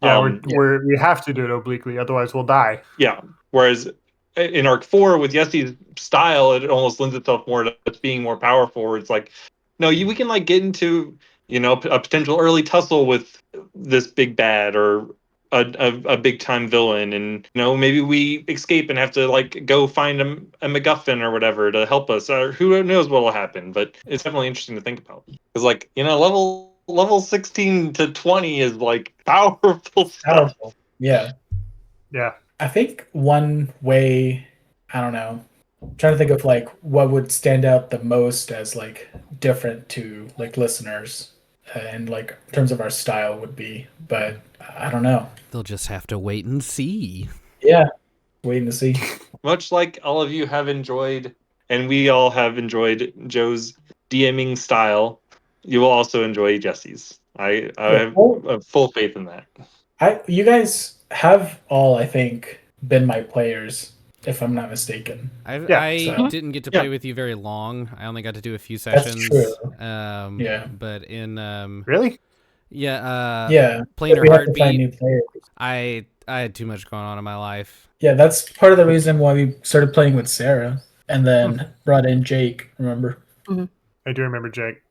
Yeah, we have to do it obliquely, otherwise we'll die. Yeah. Whereas in Arc 4, with Yessy's style, it almost lends itself more to being more powerful, where it's like, no, we can like get into, you know, a potential early tussle with this big bad or a big time villain, and, you know, maybe we escape and have to like go find a MacGuffin or whatever to help us, or who knows what will happen. But it's definitely interesting to think about, because, like, you know, level 16 to 20 is like powerful stuff. Yeah. I think one way, I don't know, I'm trying to think of like what would stand out the most as like different to like listeners and like in terms of our style would be, but I don't know. They'll just have to wait and see. Yeah, waiting to see. Much like all of you have enjoyed, and we all have enjoyed, Joe's DMing style, you will also enjoy Jesse's. I have full faith in that. You guys have all, I think, been my players, if I'm not mistaken. I didn't get to play with you very long. I only got to do a few sessions. That's true. But in really? Planar Heartbeat, I had too much going on in my life. Yeah, that's part of the reason why we started playing with Sarah and then brought in Jake, remember? Mm-hmm. I do remember Jake.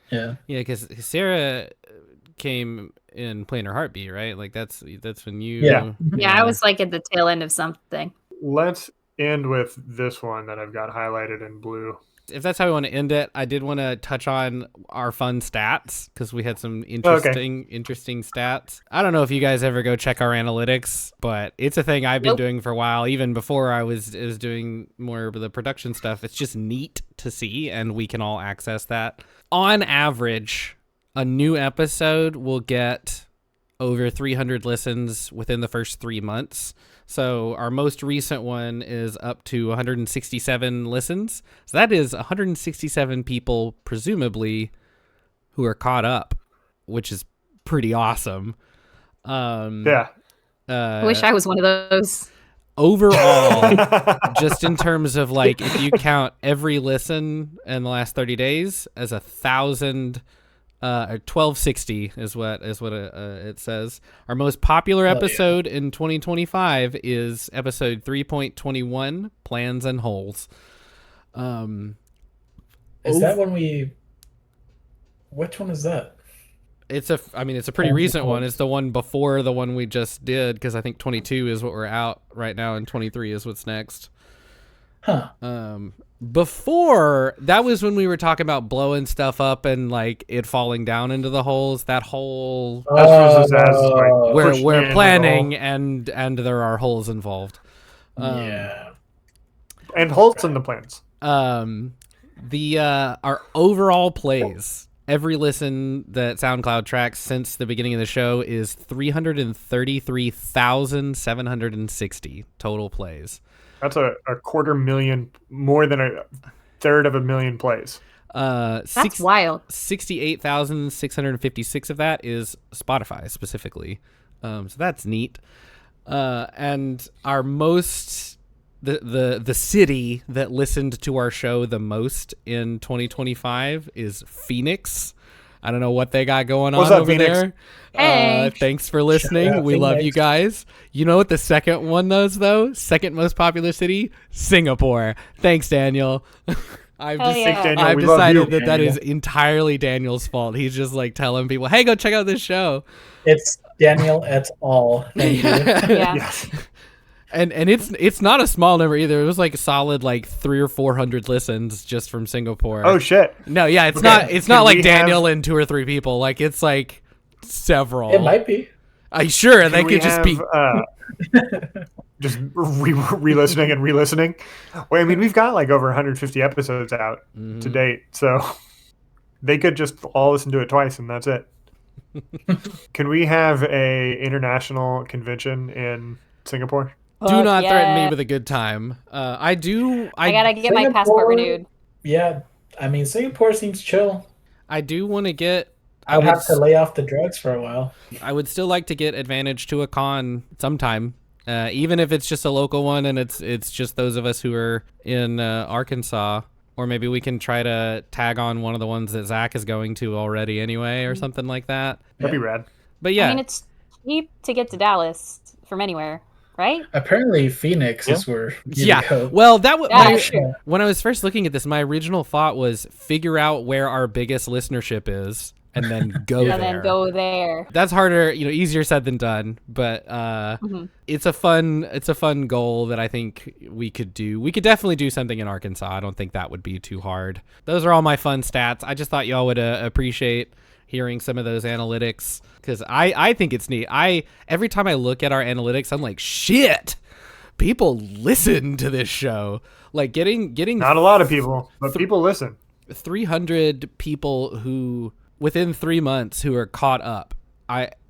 Yeah, because Sarah came in Planar Heartbeat, right? Like that's when you. Yeah, I was like at the tail end of something. Let's end with this one that I've got highlighted in blue. If that's how we want to end it, I did want to touch on our fun stats, because we had some interesting stats. I don't know if you guys ever go check our analytics, but it's a thing I've been doing for a while, even before I was doing more of the production stuff. It's just neat to see, and we can all access that. On average, a new episode will get over 300 listens within the first 3 months. So our most recent one is up to 167 listens. So that is 167 people, presumably, who are caught up, which is pretty awesome. I wish I was one of those. Overall, just in terms of like, if you count every listen in the last 30 days as 1,000. 1260 is what it says. Our most popular episode in 2025 is episode 3.21, Plans and Holes. Is that when we? Which one is that? It's a pretty recent one. It's the one before the one we just did, because I think 22 is what we're out right now, and 23 is what's next. Huh. Before, that was when we were talking about blowing stuff up and like it falling down into the holes. That whole where we're planning and there are holes involved. And holes in the plans. Our overall plays every listen that SoundCloud tracks since the beginning of the show is 333,760 total plays. That's a 250,000, more than a third of a million plays. That's wild. 68,656 of that is Spotify specifically. So that's neat. And our most the city that listened to our show the most in 2025 is Phoenix. I don't know what they got going on over Phoenix? there. Hey. Thanks for listening. out, We love Phoenix. you guys. You know what the second one does, though? Second most popular city? Singapore. Thanks, Daniel. I've Hell just yeah. Daniel, I've we love decided you. that that Daniel. is entirely Daniel's fault. He's just like telling people, hey, go check out this show. It's Daniel et al. Thank you. Yeah. Yes. And it's not a small number either. It was like a solid like 300 or 400 listens just from Singapore. Oh shit. No, yeah, it's Okay. not Can like we Daniel and 2 or 3 people. Like it's like several. It might be. Sure, they Can we could just be just re-listening and re-listening. Well, I mean, we've got like over 150 episodes out Mhm. to date, so they could just all listen to it twice, and that's it. Can we have a international convention in Singapore? Do not threaten me yeah. with a good time. I gotta get my Singapore- passport renewed. Yeah, I mean, Singapore seems chill. I do want to get. I'll have to lay off the drugs for a while. I would still like to get Advantage to a con sometime, even if it's just a local one and it's just those of us who are in Arkansas, or maybe we can try to tag on one of the ones that Zach is going to already anyway, or something like that. That'd be rad. But yeah, I mean, it's cheap to get to Dallas from anywhere, right? Apparently, Phoenix is where you yeah. go. Well, that was Yeah, sure. when I was first looking at this. My original thought was figure out where our biggest listenership is, and then go there. And then go there. That's harder, easier said than done, but it's a fun goal that I think we could do. We could definitely do something in Arkansas. I don't think that would be too hard. Those are all my fun stats. I just thought y'all would appreciate hearing some of those analytics, because I think it's neat. Every time I look at our analytics, I'm like, shit, people listen to this show. Like getting Not a lot of people, but people listen. 300 people who within 3 months who are caught up.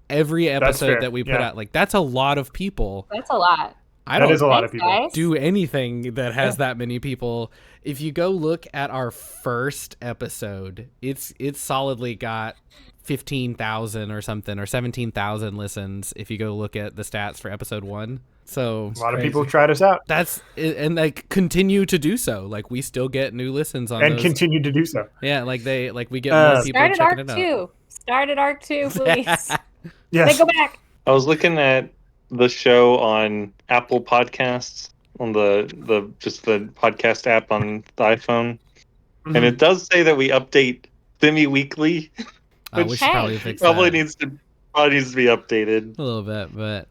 Every fair. episode that we put Yeah. out, like that's a lot of people. That's a lot. I That don't is a lot of Thanks, people. guys. do anything that has that many people. If you go look at our first episode, it's solidly got 15,000 or something, or 17,000 listens if you go look at the stats for episode 1. So A lot of Crazy. people tried us out and like continue to do so. Like we still get new listens on and those. continue to do so. Yeah, like we get more people Start at checking Arc it out. 2. Start at Arc 2, please. Yes. Then go back. I was looking at the show on Apple Podcasts on the just the podcast app on the iPhone, Mhm. and it does say that we update semi-weekly. We Which should probably Hey. fix Probably that needs to be updated. a little bit, but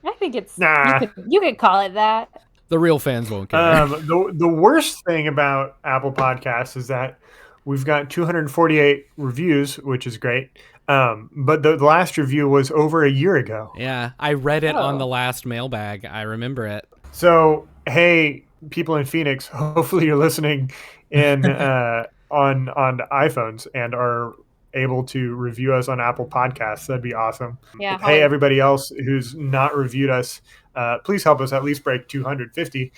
I think it's Nah. you could call it that. the real fans won't care. The worst thing about Apple Podcasts is that we've got 248 reviews, which is great. But the last review was over a year ago. Yeah, I read it on Oh. the last mailbag. I remember it. So, hey, people in Phoenix, hopefully you're listening in on iPhones and are able to review us on Apple Podcasts. That'd be awesome. Yeah. Hey, everybody else who's not reviewed us, please help us at least break 250.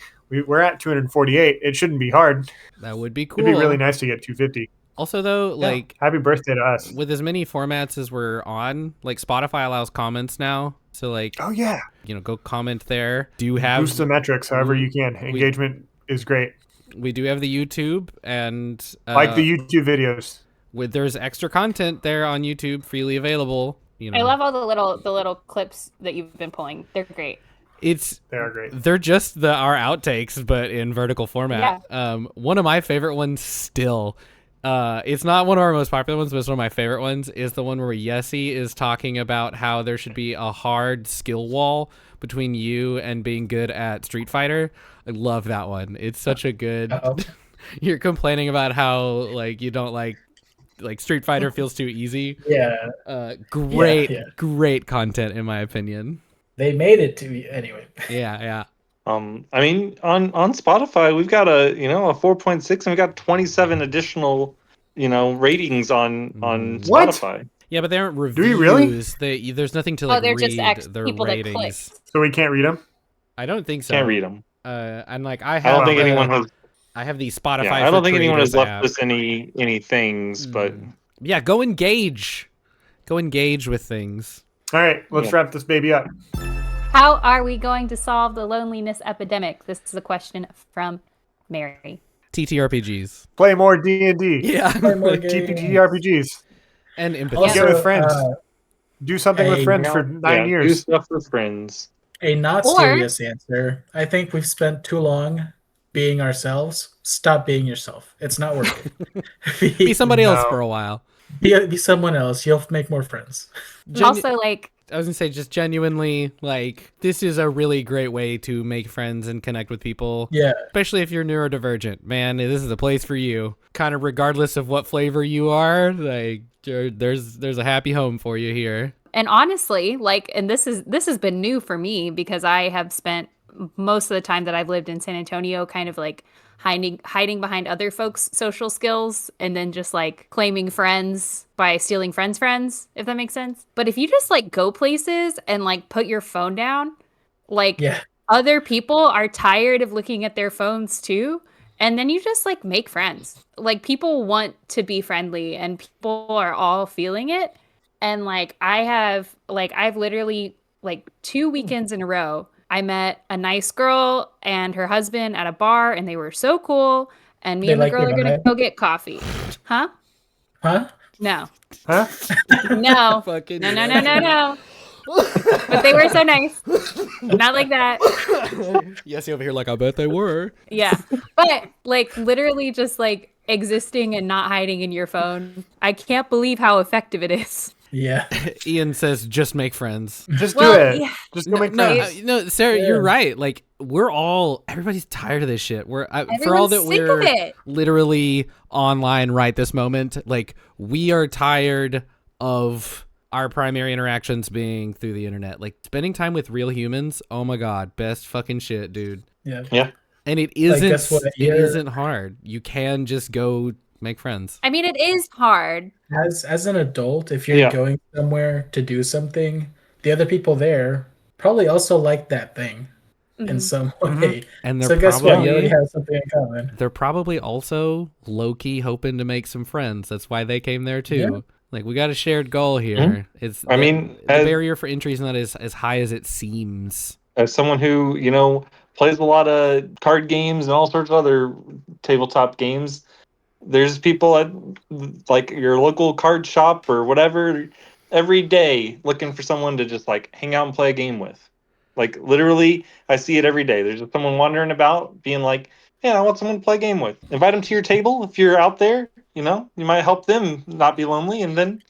We're at 248. It shouldn't be hard. That would be cool. It'd be really nice to get 250. Also, though, Yeah. like Happy birthday to us. with as many formats as we're on, like Spotify allows comments now. So, like, Oh, yeah. go comment there. Do have Boost the metrics however you can. Engagement is great. we do have the YouTube, and Like the YouTube videos. there's extra content there on YouTube, freely available. I love all the little clips that you've been pulling. They're great. They are great. They're just our outtakes, but in vertical format. One of my favorite ones still. It's not one of our most popular ones, but it's one of my favorite ones. Is the one where Yessy is talking about how there should be a hard skill wall between you and being good at Street Fighter. I love that one. It's such a good. Uh-oh. You're complaining about how you don't like Street Fighter feels too easy. Yeah, Great content in my opinion. they made it to be anyway. Yeah. I mean, on Spotify, we've got a 4.6, and we got 27 additional ratings on What? Spotify. Yeah, but they aren't reviews. Do we really? There's nothing to like they're read just their people that click. ratings. So we can't read them? I don't think so. Can't read them. And like I don't think anyone has. I have the Spotify. Yeah, I don't for think anyone has Creators left app. us any things, but Yeah, go engage. Go engage with things. All right, let's wrap this baby up. How are we going to solve the loneliness epidemic? This is a question from Mary. TTRPGs. Play more D&D. Yeah. TPGRPGs. And empathy. Get with friends. Do something with friends for 9 do years. stuff with friends. A not Or- serious answer. I think we've spent too long being ourselves. Stop being yourself. It's not working. Be somebody else No. for a while. Be someone else. You'll make more friends. Also, like, I was gonna say, just genuinely, like, this is a really great way to make friends and connect with people. Yeah. Especially if you're neurodivergent, man. This is a place for you. Kind of regardless of what flavor you are, like, there's a happy home for you here. and honestly, like, and this has been new for me because I have spent most of the time that I've lived in San Antonio kind of like hiding behind other folks' social skills and then just like claiming friends by stealing friends, if that makes sense. But if you just like go places and like put your phone down, like Yeah. other people are tired of looking at their phones too. And then you just like make friends. Like people want to be friendly and people are all feeling it. And like I've literally like 2 weekends in a row, I met a nice girl and her husband at a bar and they were so cool. And me They and the like girl your are gonna vibe? go get coffee. Huh? Huh? No. Huh? No. Fucking No. But they were so nice. Not like that. Yessy over here, like, I bet they were. Yeah. But like literally just like existing and not hiding in your phone. I can't believe how effective it is. Yeah. Ian says, just make friends. Just Well, do it. yeah. Just go make No, friends. no, Sarah, Yeah. you're right. Like, everybody's tired of this shit. For all Everyone's that sick of we're it. literally online right this moment, like, we are tired of our primary interactions being through the internet. Like, spending time with real humans, oh my god, best fucking shit, dude. Yeah. Yeah. And it guess what? it isn't hard. You can just go make friends. I mean, it is hard. As an adult, if you're Yeah. going somewhere to do something, the other people there probably also like that thing in some way. And So they're guess what? You already probably have something in common. they're probably also low-key hoping to make some friends. That's why they came there too. Yeah. Like, we got a shared goal here. It's I mean, the as- barrier for entry is not as high as it seems. As someone who plays a lot of card games and all sorts of other tabletop games, there's people at like your local card shop or whatever every day looking for someone to just like hang out and play a game with. Like literally, I see it every day. There's just someone wandering about being like, "Yeah, I want someone to play a game with." Invite them to your table if you're out there. You might help them not be lonely. And then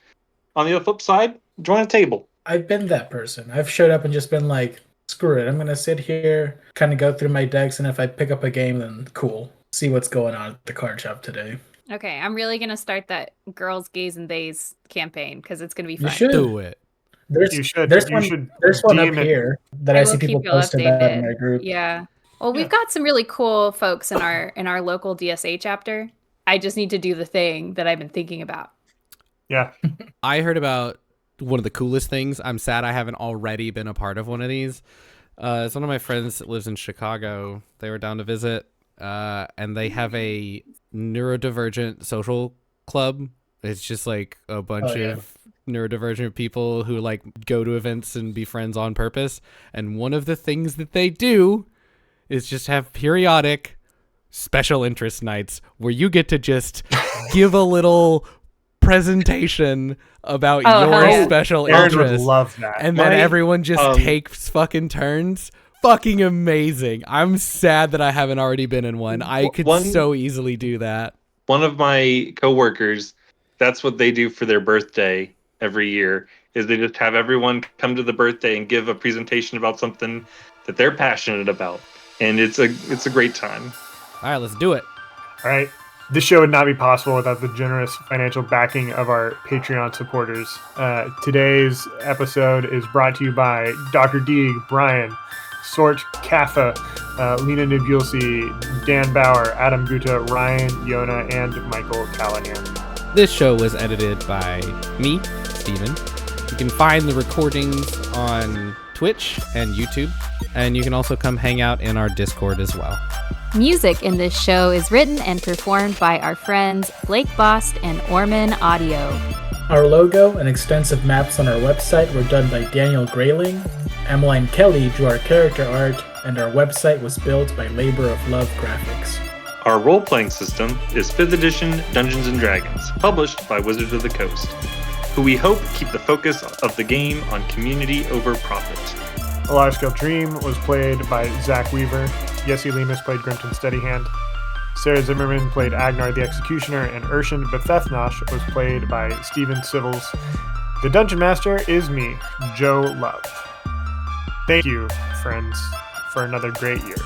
on the flip side, join a table. I've been that person. I've showed up and just been like, screw it. I'm going to sit here, kind of go through my decks, and if I pick up a game, then cool. See what's going on at the card shop today. Okay, I'm really gonna start that girls, gays, and theys campaign because it's gonna be You fun. should. Do it. There's, You should. There's You one, should there's one up DM it. here that I I will see people keep you all post about in updated. my group. Yeah. Well, we've got some really cool folks in our local DSA chapter. I just need to do the thing that I've been thinking about. Yeah. I heard about one of the coolest things. I'm sad I haven't already been a part of one of these. It's one of my friends that lives in Chicago. They were down to visit, and they have a neurodivergent social club. It's just like a bunch of neurodivergent people who like go to events and be friends on purpose. And one of the things that they do is just have periodic special interest nights where you get to just give a little presentation about Oh, your hell yeah. special Aaron would interest. love that. And then My- everyone just takes fucking turns. Fucking amazing. I'm sad that I haven't already been in one. I could so easily do that. One of my coworkers, that's what they do for their birthday every year, is they just have everyone come to the birthday and give a presentation about something that they're passionate about. And it's a great time. All right, let's do it. All right. This show would not be possible without the generous financial backing of our Patreon supporters. Today's episode is brought to you by Dr. Deeg, Brian, Sort Kaffa, Lena Nibulsi, Dan Bauer, Adam Gutta, Ryan, Yona, and Michael Callahan. This show was edited by me, Steven. You can find the recordings on Twitch and YouTube, and you can also come hang out in our Discord as well. Music in this show is written and performed by our friends Blake Bost and Orman Audio. Our logo and extensive maps on our website were done by Daniel Grayling. Emmaline Kelly drew our character art, and our website was built by Labor of Love Graphics. Our role-playing system is 5th edition Dungeons & Dragons, published by Wizards of the Coast, who we hope keep the focus of the game on community over profit. Elaris Gaeldrim was played by Zach Weaver. Yessy Lemus played Grimton Steadyhand. Sarah Zimmerman played Agnar the Executioner, and Irshen Bhethethnosh was played by Steven Sivils. The Dungeon Master is me, Joe Love. Thank you, friends, for another great year.